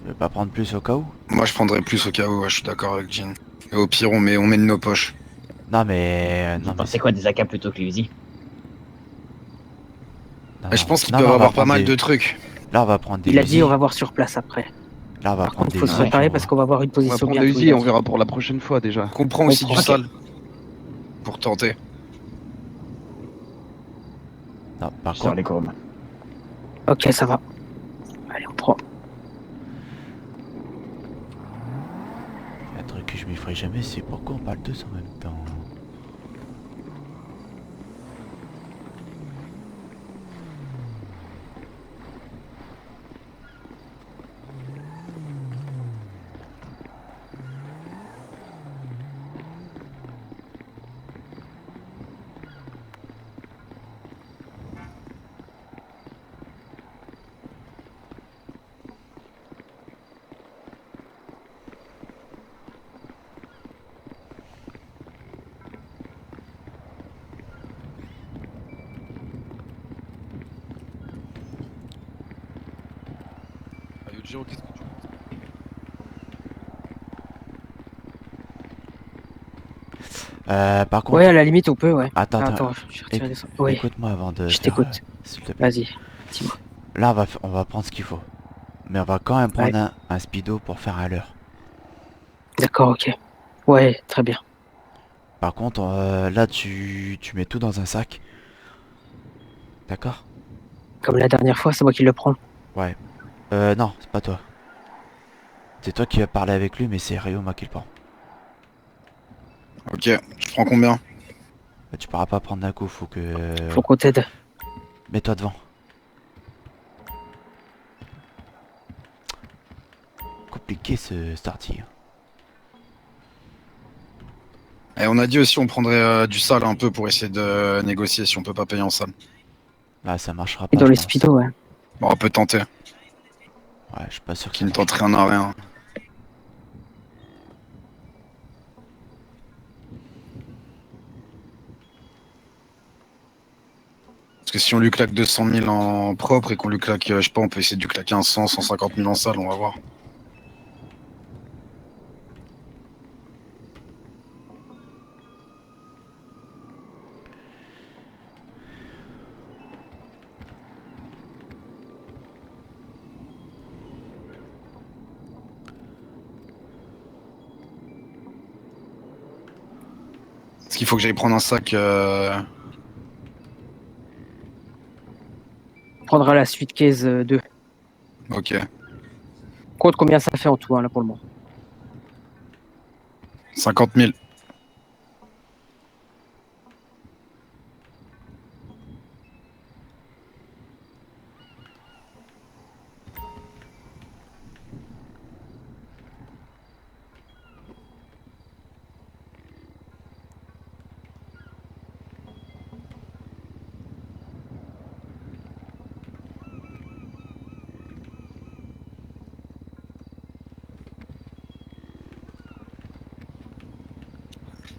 Tu veux pas prendre plus au cas où? Moi, je prendrais plus au cas où, ouais, je suis d'accord avec Jean. Et au pire, on met de nos poches. Non mais... Vous pensez quoi des AK plutôt que les Uzi? non, Mais je pense qu'ils non, peuvent on va avoir pas prendre mal des- de trucs. Là on va prendre des Il a dit Uzi. on va voir sur place après. Là on va Par prendre contre, des faut se Uzi, préparer on parce va- qu'on va avoir une On va position prendre bientôt. des Uzi et on verra pour la prochaine fois déjà. Qu'on prend aussi On du prend. sale. Pour tenter. Non, par Sur contre, les courbes. Ok, ça va. Allez, on prend. un truc que je m'y ferai jamais, c'est pourquoi on parle tous en même temps. Giro, qu'est-ce que tu veux? Par contre... Ouais, à la limite, on peut, ouais. Attends, Attends, je vais retirer ça. Oui, écoute-moi avant de je faire, t'écoute. s'il te plaît. Vas-y, dis-moi. Là, on va prendre ce qu'il faut. Mais on va quand même prendre Ouais. un speedo pour faire à l'heure. D'accord, ok. Ouais, très bien. Par contre, là, tu mets tout dans un sac. D'accord? Comme la dernière fois, c'est moi qui le prends. Ouais. Non, c'est pas toi. C'est toi qui vas parler avec lui, mais c'est Ryoma qui le prend. Ok, je prends combien? Bah, tu pourras pas prendre d'un coup, faut que... Faut qu'on t'aide. Mets-toi devant. Compliqué ce starting. Et on a dit aussi on prendrait du sale un peu pour essayer de négocier si on peut pas payer en salle. Là, ça marchera Et pas, dans je les pense. speedos, ouais. Bon, on peut tenter. Ouais, je suis pas sûr que Qui ça ne tente marche. rien à rien. Parce que si on lui claque 200 000 en propre et qu'on lui claque, je sais pas, on peut essayer de lui claquer un 100, 150 000 en salle, on va voir. Est-ce qu'il faut que j'aille prendre un sac On prendra la suite case 2. Ok. Compte combien ça fait en tout, hein, là, pour le moment. 50 000.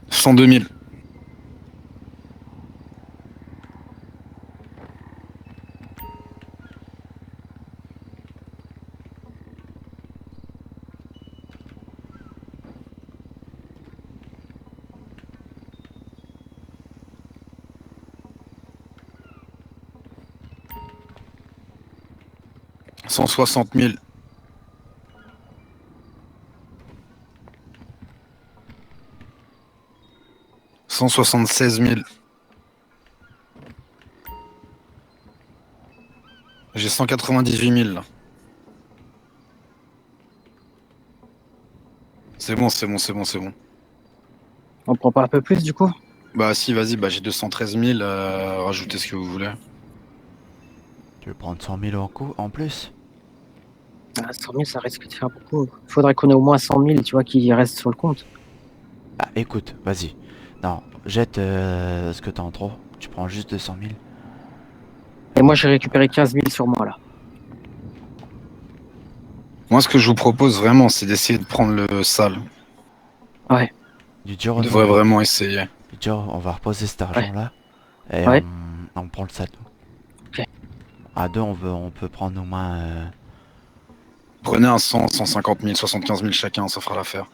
« 102 000. « 160 000. 176 000. J'ai 198 000 là. C'est bon, c'est bon, c'est bon, c'est bon. On prend pas un peu plus, du coup? Bah si, vas-y, bah j'ai 213 000, rajoutez ce que vous voulez. Tu veux prendre 100 000 en plus? Ah, 100 000, ça risque de faire beaucoup. Faudrait qu'on ait au moins 100 000, tu vois, qui restent sur le compte. Ah, écoute, vas-y. Non, jette ce que t'as en trop. Tu prends juste 200 000. Et moi, j'ai récupéré 15 000 sur moi, là. Moi, ce que je vous propose vraiment, c'est d'essayer de prendre le sale. Ouais. Du Giro, On devrait vraiment essayer. Du Giro, on va reposer cet argent-là. Et Ouais. on prend le sale. Ok. À deux, on peut prendre au moins... Prenez un 100, 150 000, 75 000 chacun, ça fera l'affaire.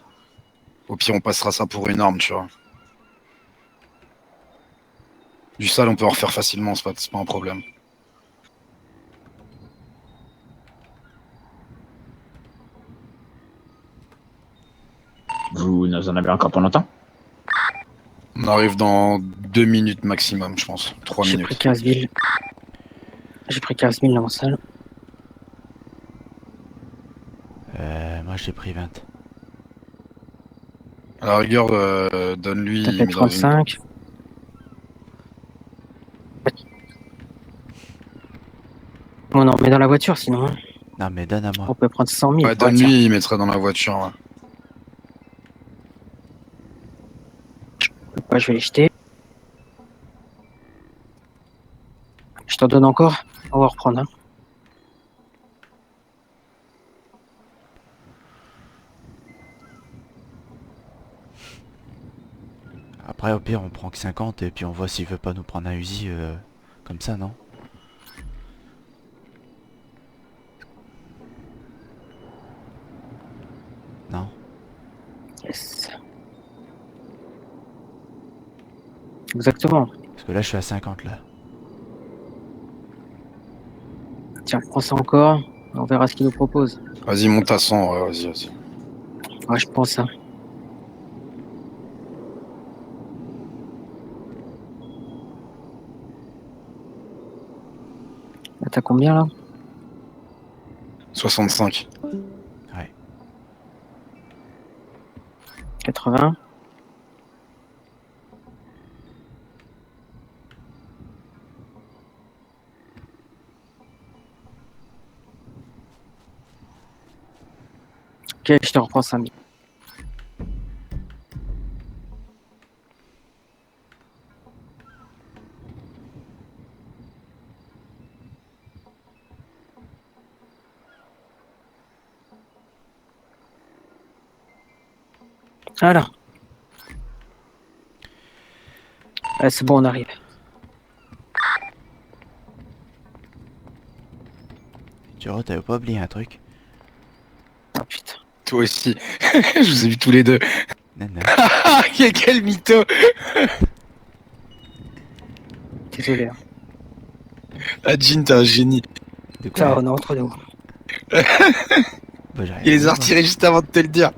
Au pire, on passera ça pour une arme, tu vois. Du sale, on peut en refaire facilement, c'est pas un problème. Vous nous en avez encore pour longtemps? On arrive dans 2 minutes maximum, je pense. 3 J'ai minutes. pris 15 000. J'ai pris 15 000 dans la salle. moi, j'ai pris 20. À la rigueur, donne-lui... T'as fait mais dans une- 35. On en met dans la voiture, sinon. Hein. Non, mais donne à moi. On peut prendre 100 000. Ouais, donne-lui, il mettra dans la voiture. Ouais. Ouais, je vais les jeter. Je t'en donne encore. On va reprendre. Hein. Après, au pire, on prend que 50 et puis on voit s'il veut pas nous prendre un Uzi comme ça, non? Yes. Exactement. Parce que là, je suis à 50 là. Tiens, prends ça encore. On verra ce qu'il nous propose. Vas-y, monte à 100, ouais, vas-y. Ouais, je pense, hein. Là, t'as combien, là? 65. Ouais. 80. Ok, je te reprends 5000. Voilà. Ouais, c'est bon, on arrive. Jiro, t'avais pas oublié un truc? Ah putain. Toi aussi. Je vous ai vu tous les deux. Non, non. Quel mytho. Désolé. Hein. Ah, Jean, t'es un génie. De Ça, quoi? on est entre nous. Bah, j'ai rien Il les dit, a moi. retirés juste avant de te le dire.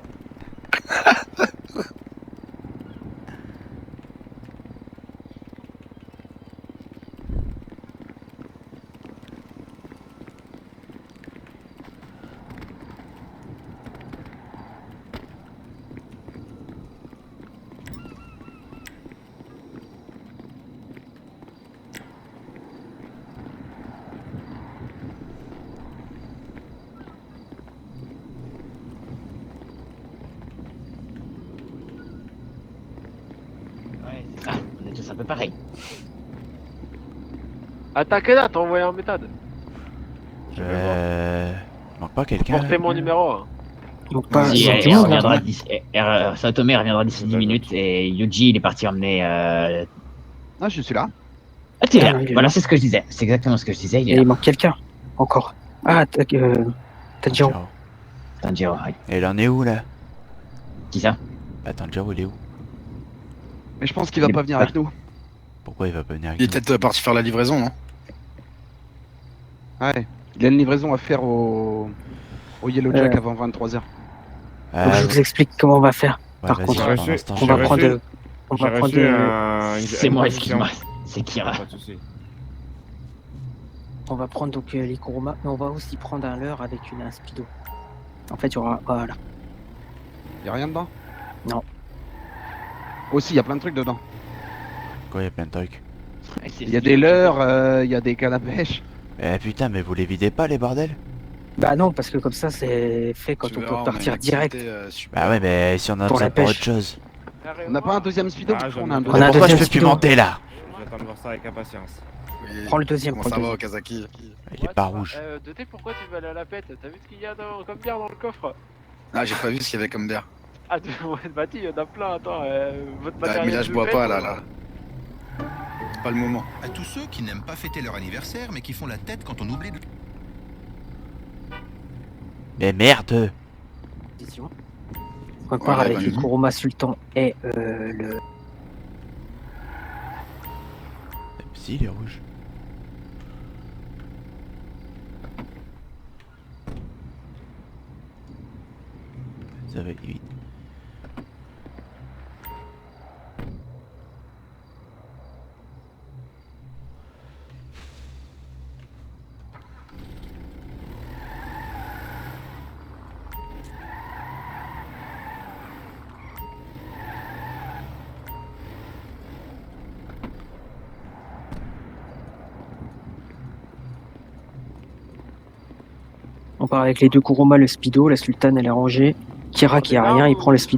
Ouais, c'est ça. On est tous un peu pareil. À ta quelle date t'as envoyé un méthode? Manque pas quelqu'un? Portez mon numéro. Hein. Donc, pas. Si, c'est elle du monde, reviendra hein. d'ici. Saotome reviendra d'ici 10 minutes et Yuji il est parti emmener. Ah, je suis là. Ah, t'es Ah, là. il est Voilà, là. c'est ce que je disais. C'est exactement ce que je disais. Il Et est là. il manque quelqu'un. Encore. Ah, Tanjiro. Tanjiro. Tanjiro, oui. Et il en est où là? Qui ça? Bah, Tanjiro, il est où? Mais je pense qu'il va Il est pas venir pas- avec nous. Pourquoi il va pas venir avec Il est nous? peut-être parti faire la livraison, non? Ouais. Il a une livraison à faire au Yellow Jack avant 23h. Donc, je vous explique comment on va faire. Ouais, Par vas-y, contre, pendant ce temps, on va j'ai prendre. reçu- On J'ai va prendre. reçu un... C'est moi, excuse-moi. C'est Kira. Pas de soucis. On va prendre donc les Kuruma, mais on va aussi prendre un leurre avec un speedo. En fait, il y aura. Voilà. Y'a rien dedans? Non. Aussi, y a plein de trucs dedans. Quoi, il y a plein de trucs. Il y a des leurres, il y a des cannes à pêche. Eh putain, mais vous les videz pas les bordels? Bah non, parce que comme ça, c'est fait quand Tu on verras, peut a partir une direct. activité, super. Bah ouais, mais si on a Pour besoin la pour pêche. autre chose. On n'a pas un deuxième speedo? Ah, On a un j'en ai On a un Pourquoi je deuxième peux plus speedo. monter là? J'attends de voir ça avec impatience. Oui. Prends le deuxième. Comment Prends ça le va, deuxième. Okazaki? Il est pas rouge. Doté, pourquoi tu vas aller à la pète? T'as vu ce qu'il y a comme bière dans le coffre? Ah, j'ai pas vu ce qu'il y avait comme bière. Ah, bah il y en a plein, attends, votre Ah, matériel mais là, je de bois fête, pas, là. C'est pas le moment. À tous ceux qui n'aiment pas fêter leur anniversaire mais qui font la tête quand on oublie de... Mais merde! Position. On part Ouais, avec les vas-y. Kuruma Sultan et le. Si, il est rouge. Ça va vite. On part avec les deux Kuruma, le speedo, la Sultane elle est rangée. Kira qui a rien, il prend le speedo.